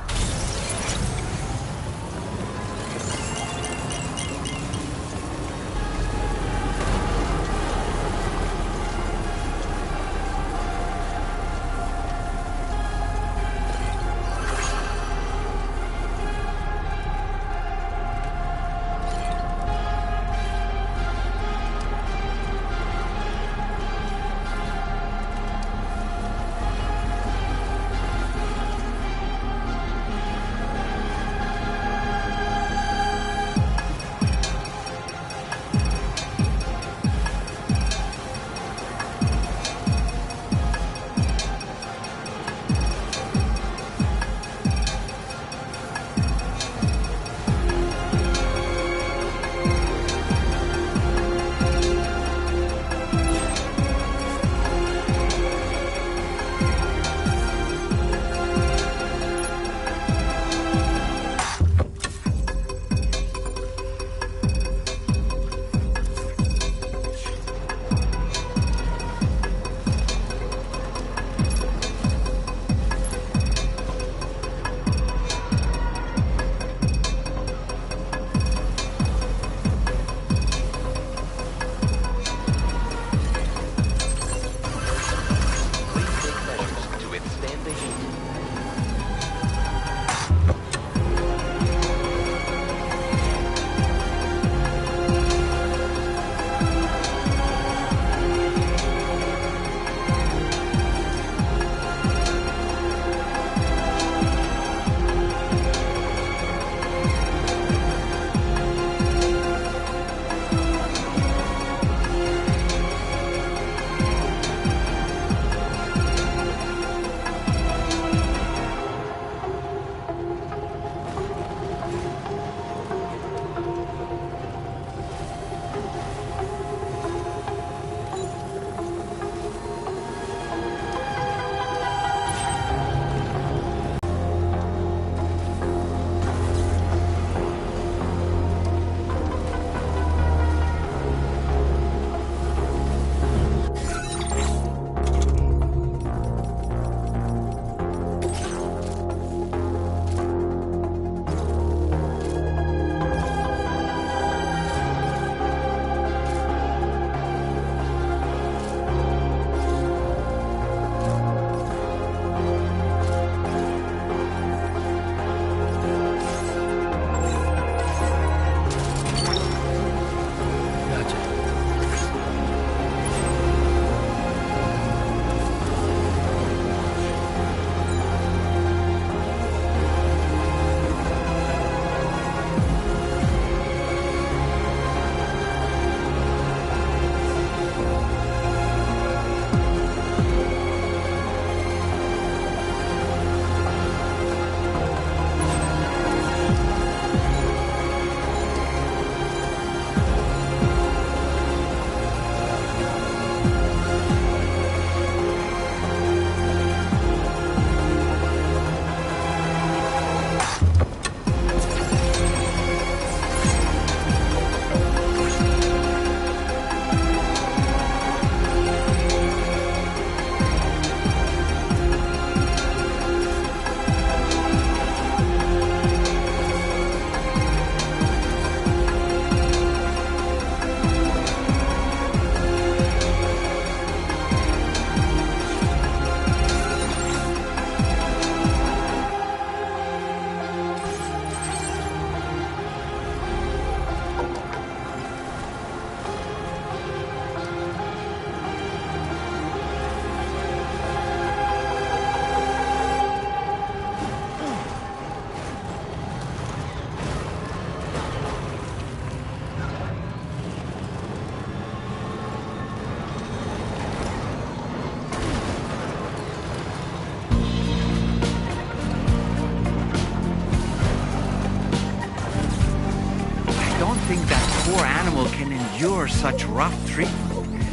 can endure such rough treatment.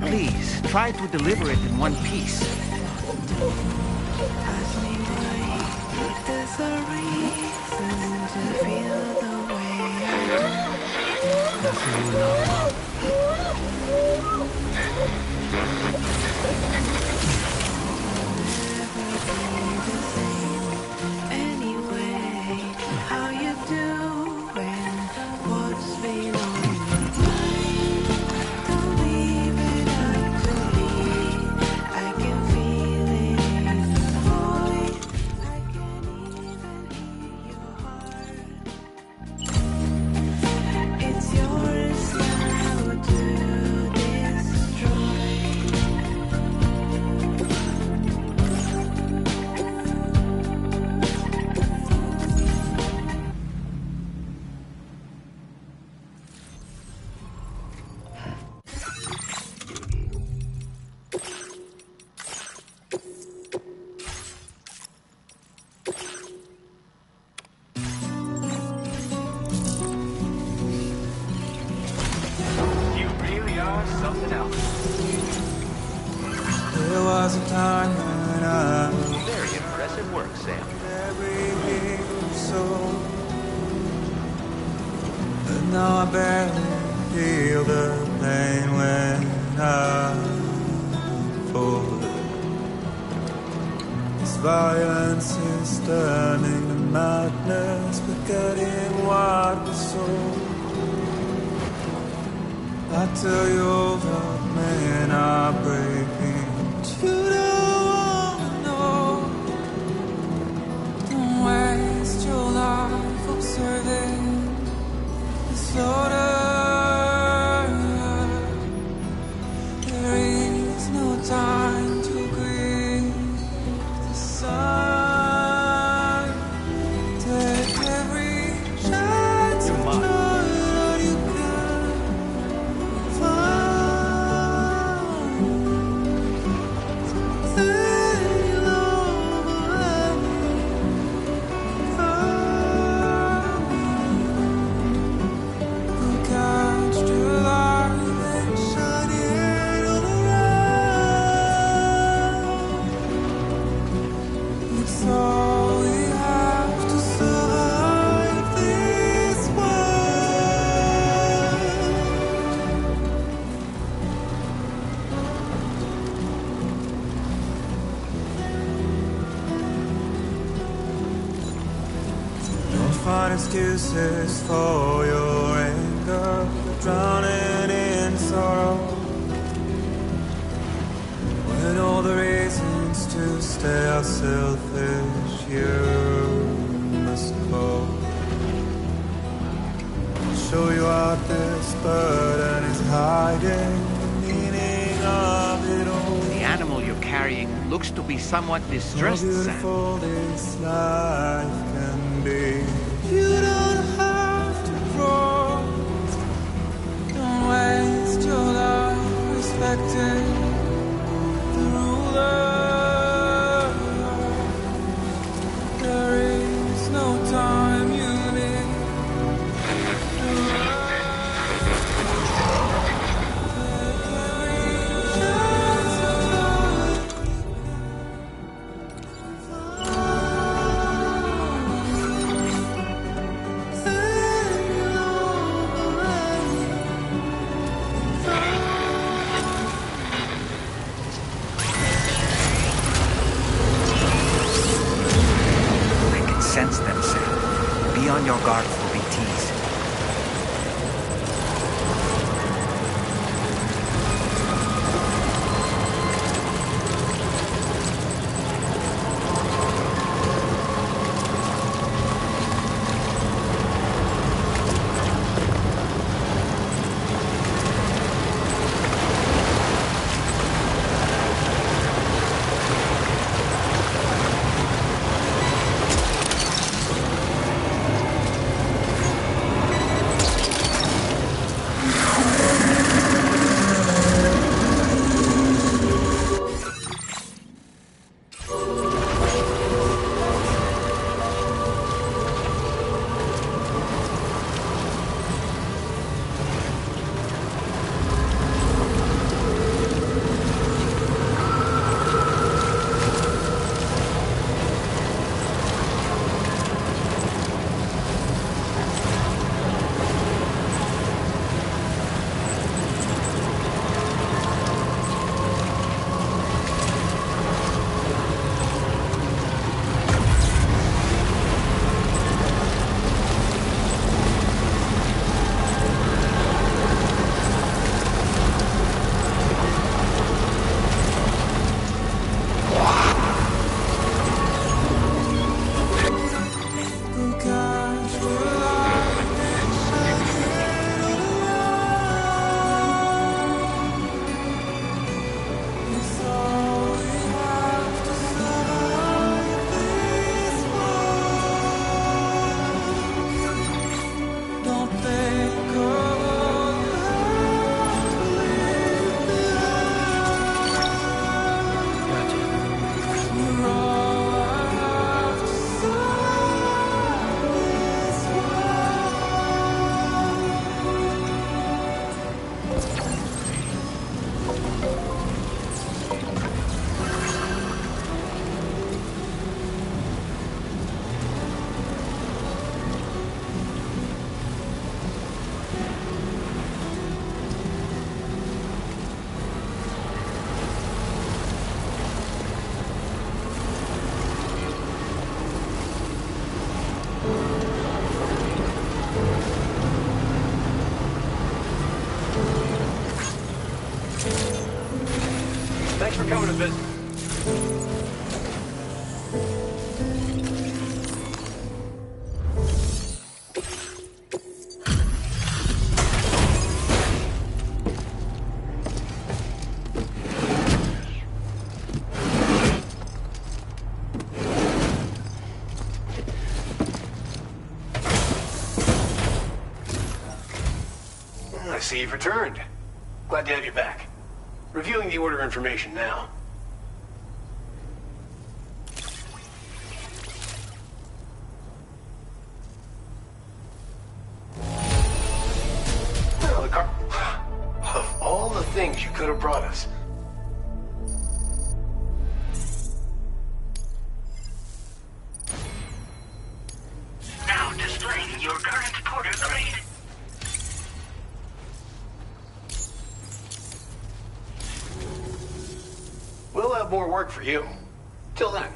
Please, try to deliver it in one piece. There's a reason to feel the way anyway, how you doing? What's been on your mind? Don't leave it up to me. I can feel it in the void. I can even hear your heart. It's yours now to destroy. You really are something else. There was a time when I Very impressive work, Sam. everything so, but now I barely feel the pain when I fall. This violence is turning to madness, forgetting what was sold. I tell you all that men are breaking. You don't wanna know. Don't waste your life observing the slaughter. There is no time to grieve the sun. Take every chance of joy that you can find. Sail over who catch your light and shine it all around. It's all we have to survive this world. Don't find excuses for your anger, drowning in sorrow. When all the reasons to stay are selfish, you must go. I'll show you out this burden is hiding the meaning of it all. The animal you're carrying looks to be somewhat How distressed, Sam. beautiful this life can be. You don't have to grow. Don't waste your life respecting the ruler. There is no time you need. I can sense them, Sam. Be on your guard for BTs. see you've returned. Glad to have you back. Reviewing the order information now. Well, the car... Of all the things you could have brought us. Now displaying your current porter grade. We'll have more work for you. Till then.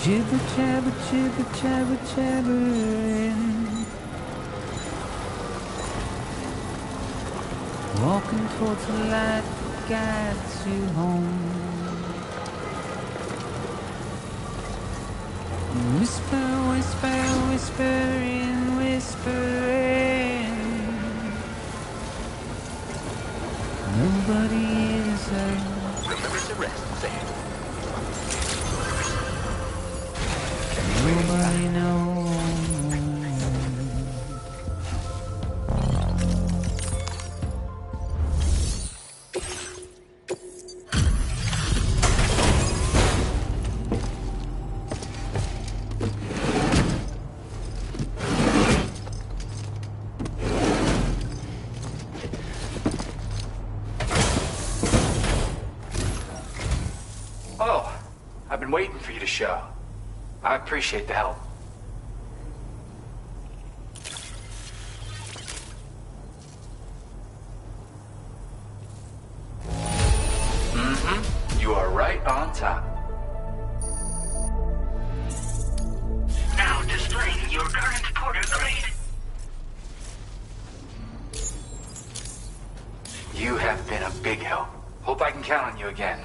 Jibber jabber, jibber jabber, jabbering. Walking towards the light that guides you home. Whisper, whisper, whispering, whispering. Nobody is Remember to rest, Sam. Nobody knows. Oh, I've been waiting for you to show. I appreciate the help. You are right on top. Now displaying your current porter grade. You have been a big help. Hope I can count on you again.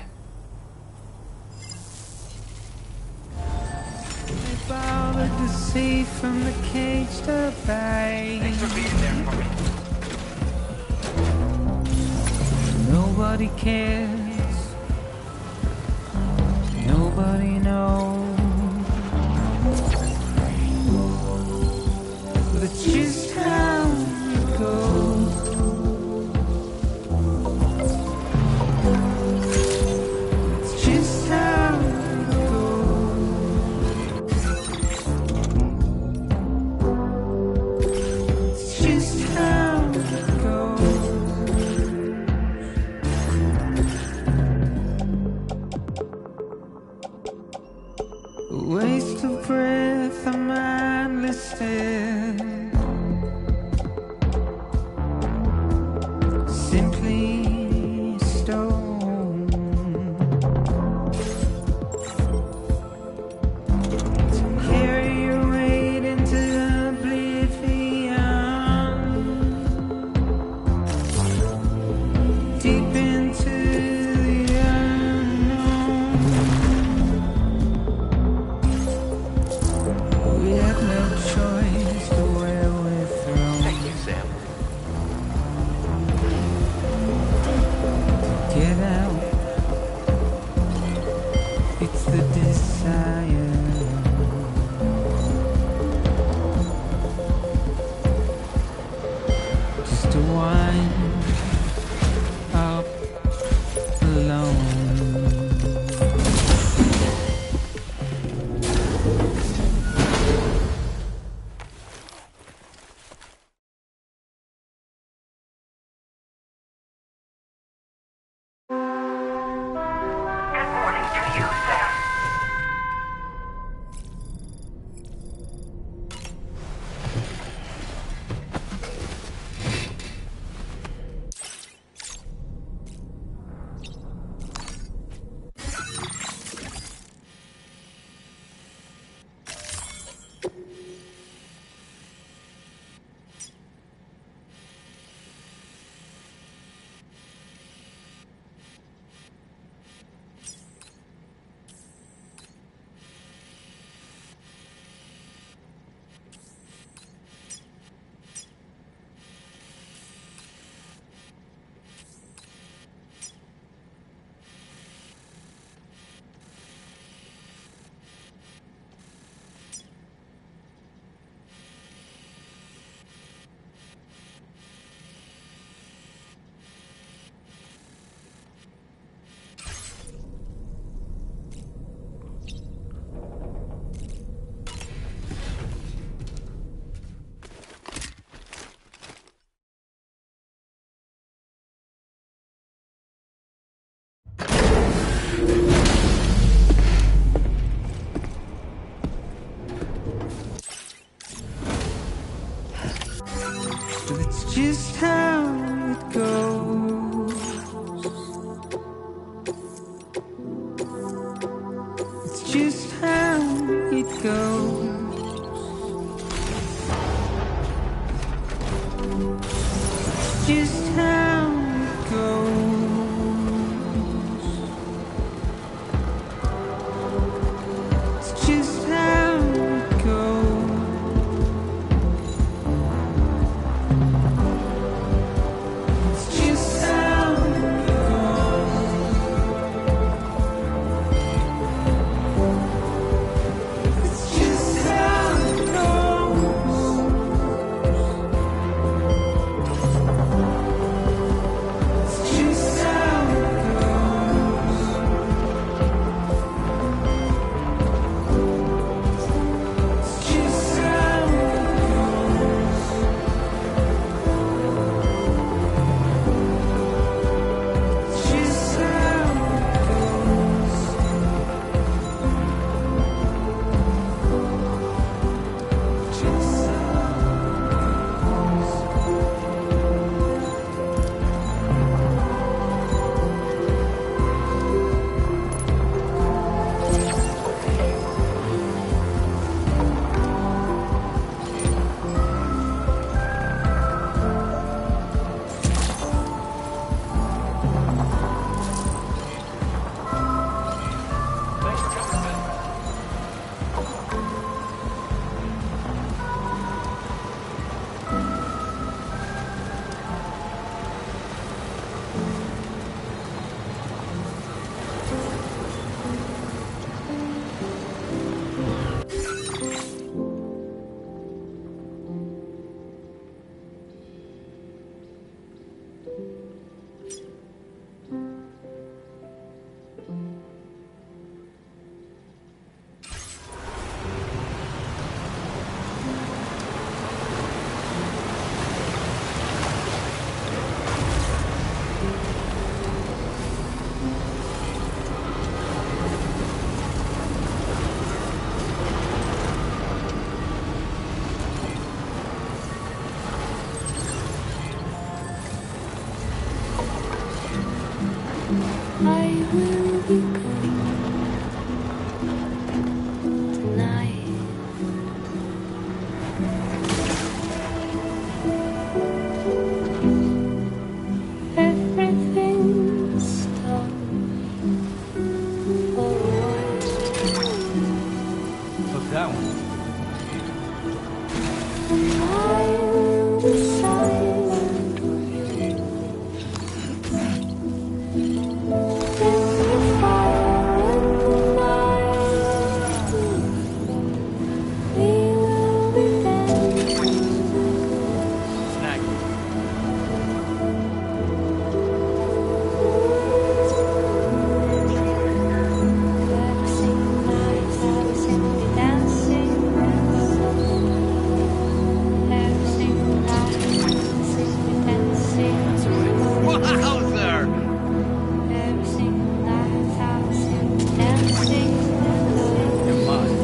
Bothered to see from the caged up eye. Thanks for being there for me. Nobody cares. Nobody knows. But it's just how it goes. It's just how it goes. It's just how it goes. A waste of breath, a mindless stare. Simply stone. To carry your weight into oblivion. Deep into the unknown. We have no choice to where we're thrown. Thank you, Sam. Get out. It's the desire. Just to wind up alone. Good morning to you, Sam. But it's just how it goes. It's just how Just how it goes. It's just how it goes. It's just how it goes. It's just how it goes. It's just how it goes. It's just how it goes. It's just how it goes. Just I will be coming tonight. Everything's done for what? Took that one. I will be silent with you. In the fire and the night, we will be dancing. Snack. Wowzer! You're mine.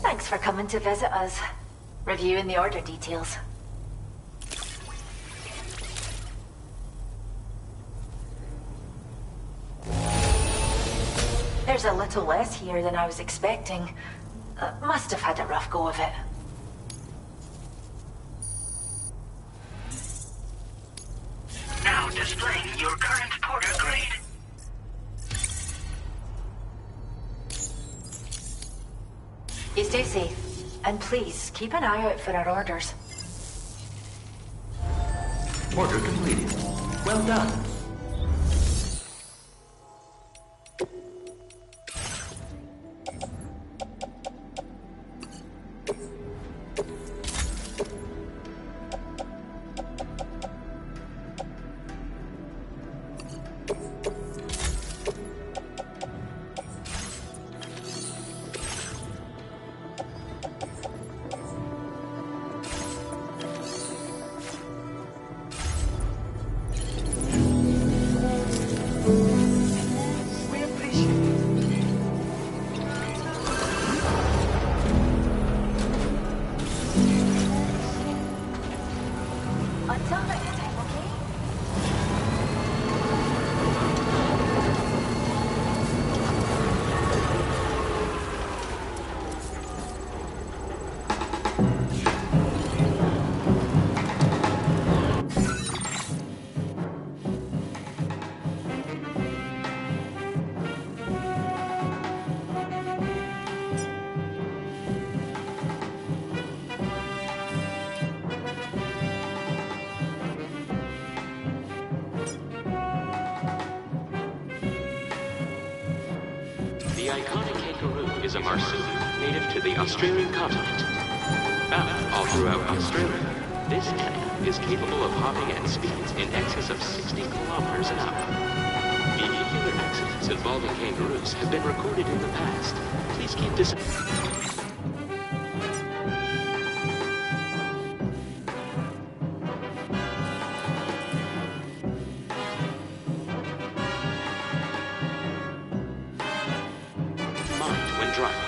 Thanks for coming to visit us. Reviewing the order details. There's a little less here than I was expecting. Must have had a rough go of it. Now, Stay safe. And please, keep an eye out for our orders. Order completed. Well done. The iconic kangaroo is a marsupial native to the Australian continent. Found all throughout Australia, this animal is capable of hopping at speeds in excess of 60 kilometers an hour. Vehicular accidents involving kangaroos have been recorded in the past. Please keep this... mind when driving.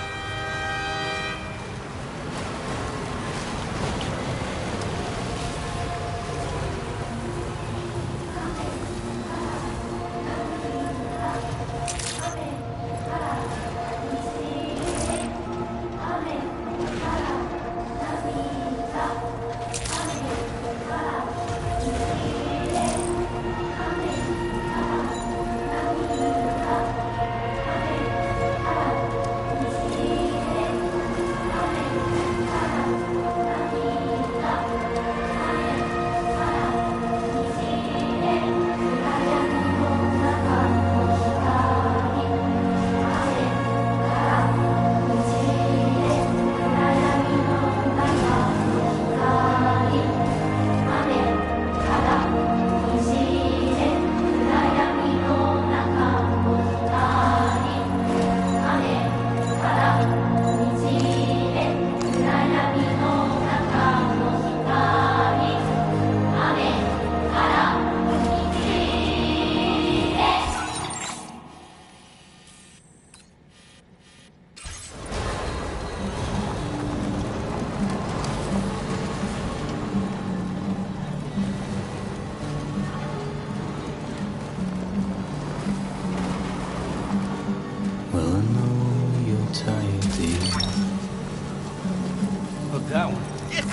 Look, that one.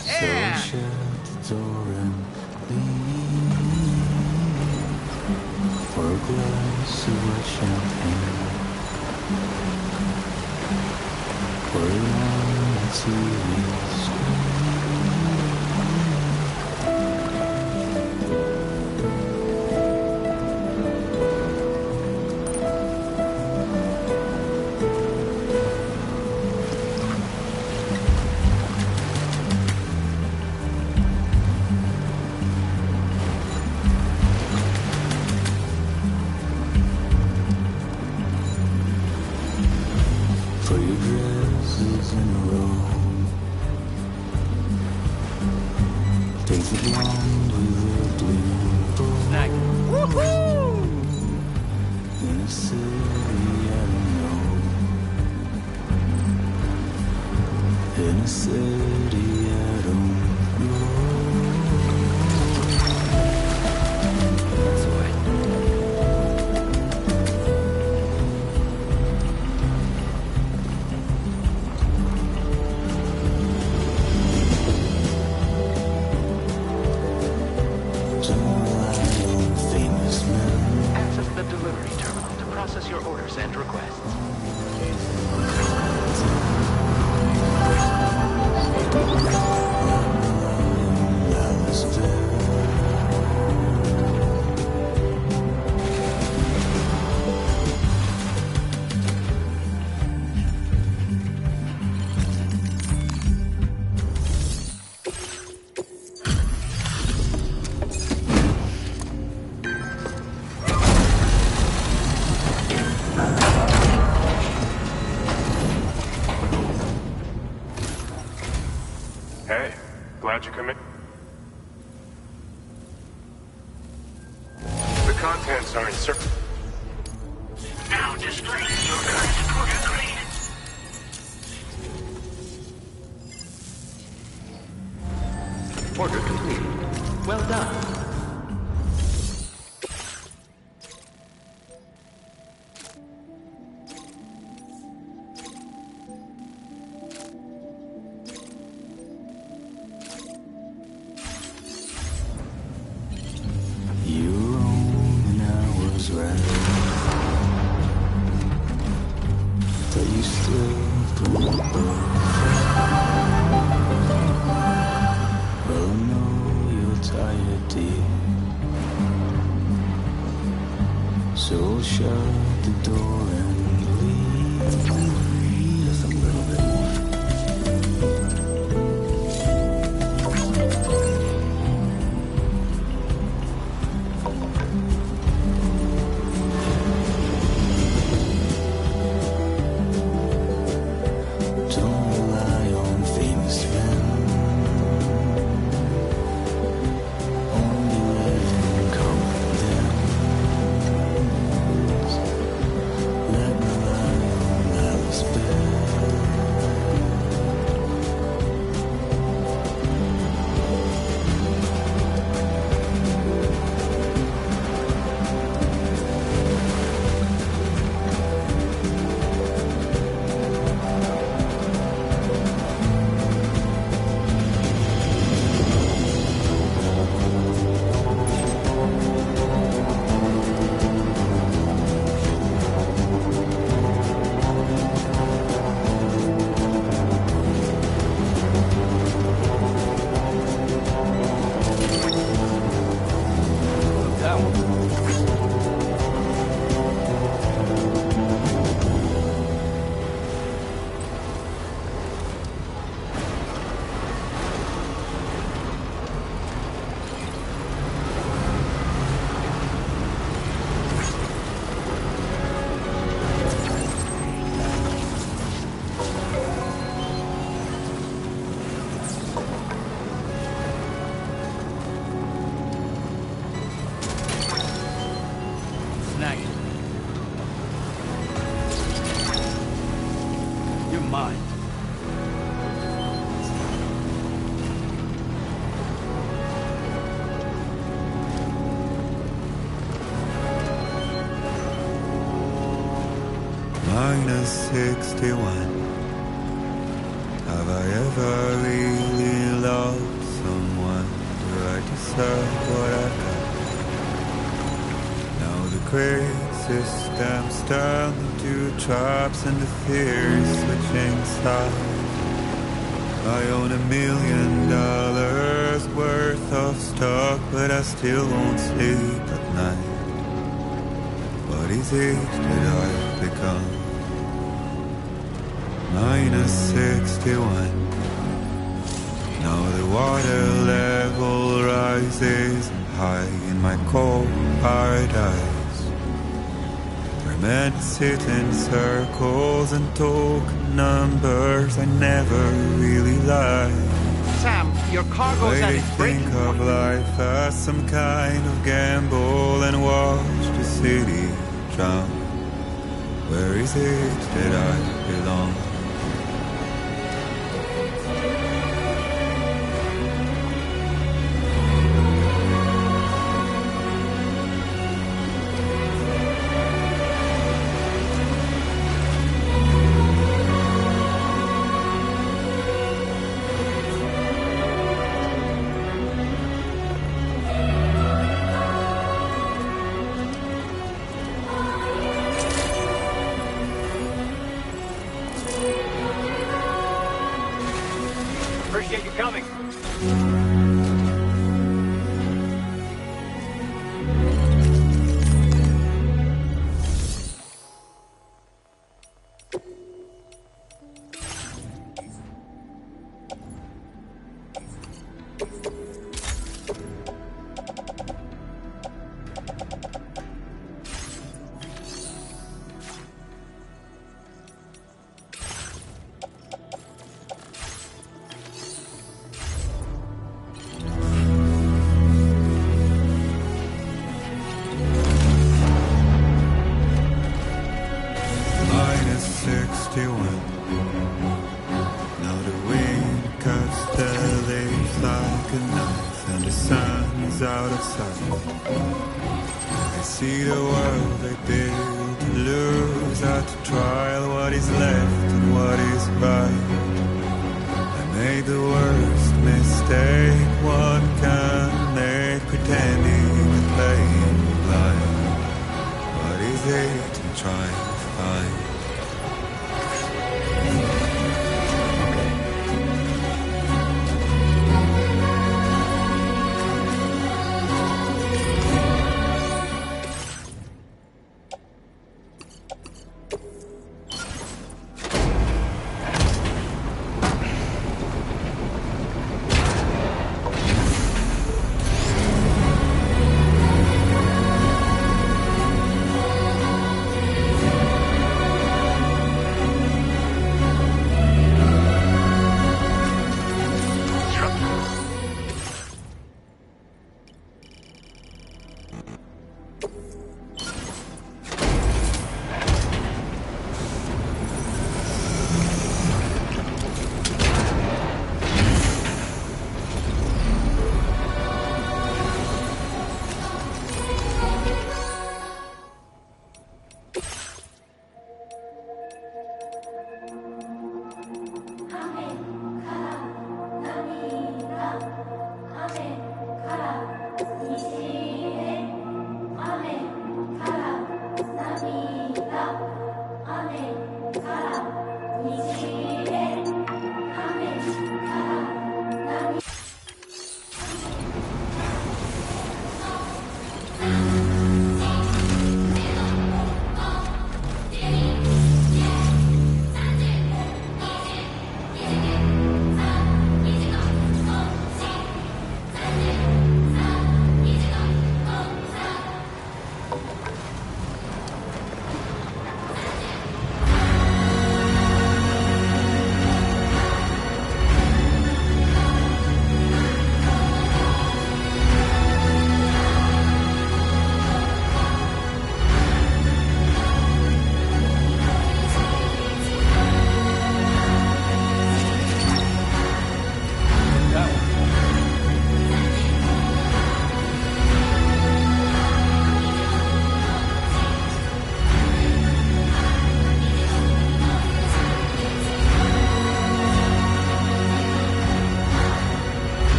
So shut the door and leave for a glass of white champagne, for a long TV screen. For your dresses in a row, take the blonde with the blue Snack. Woohoo! In a city I don't know, in a city I don't know. That's why. Access the delivery terminal to process your orders and requests. glad you commit. The contents are in certain. Now display your current porter grade. Order complete. Well done. You were wrong and I was right. But you still pull up. Well, I know you're tired, dear. So shut the door and leave. Just a little bit more. Don't rely on famous friends. Only let them comfort them. Let me lie on Alice bed. That one. Snag it. You're mine. Minus 61. Have I ever really loved someone? Do I deserve what I've got? Now the great system's turned into traps and the fear is switching sides. I own $1 million worth of stock, but I still won't sleep at night. What is it that I've become? Minus 61. Now the water level rises high in my cold paradise. Where men sit in circles and talk numbers I never really liked. Sam, your cargo's at I its breaking think of point. life as some kind of gamble and watch the city drown. Where is it that I belong? Appreciate you coming. of sight. They see the world they build to lose at trial what is left and what is right. I made the worst mistake one can make, pretending and playing blind. What is it I'm trying to find?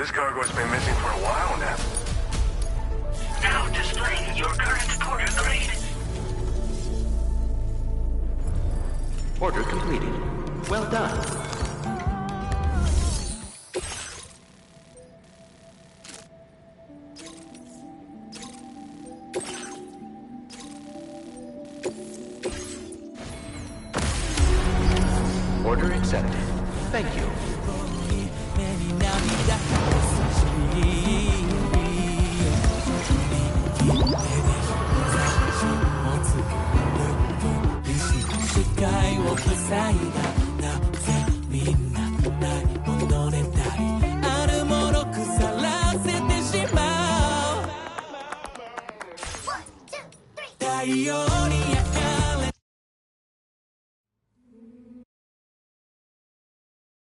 This cargo's been missing for a while now. Now displaying your current order grade. Order completed. Well done. Order accepted. Thank you.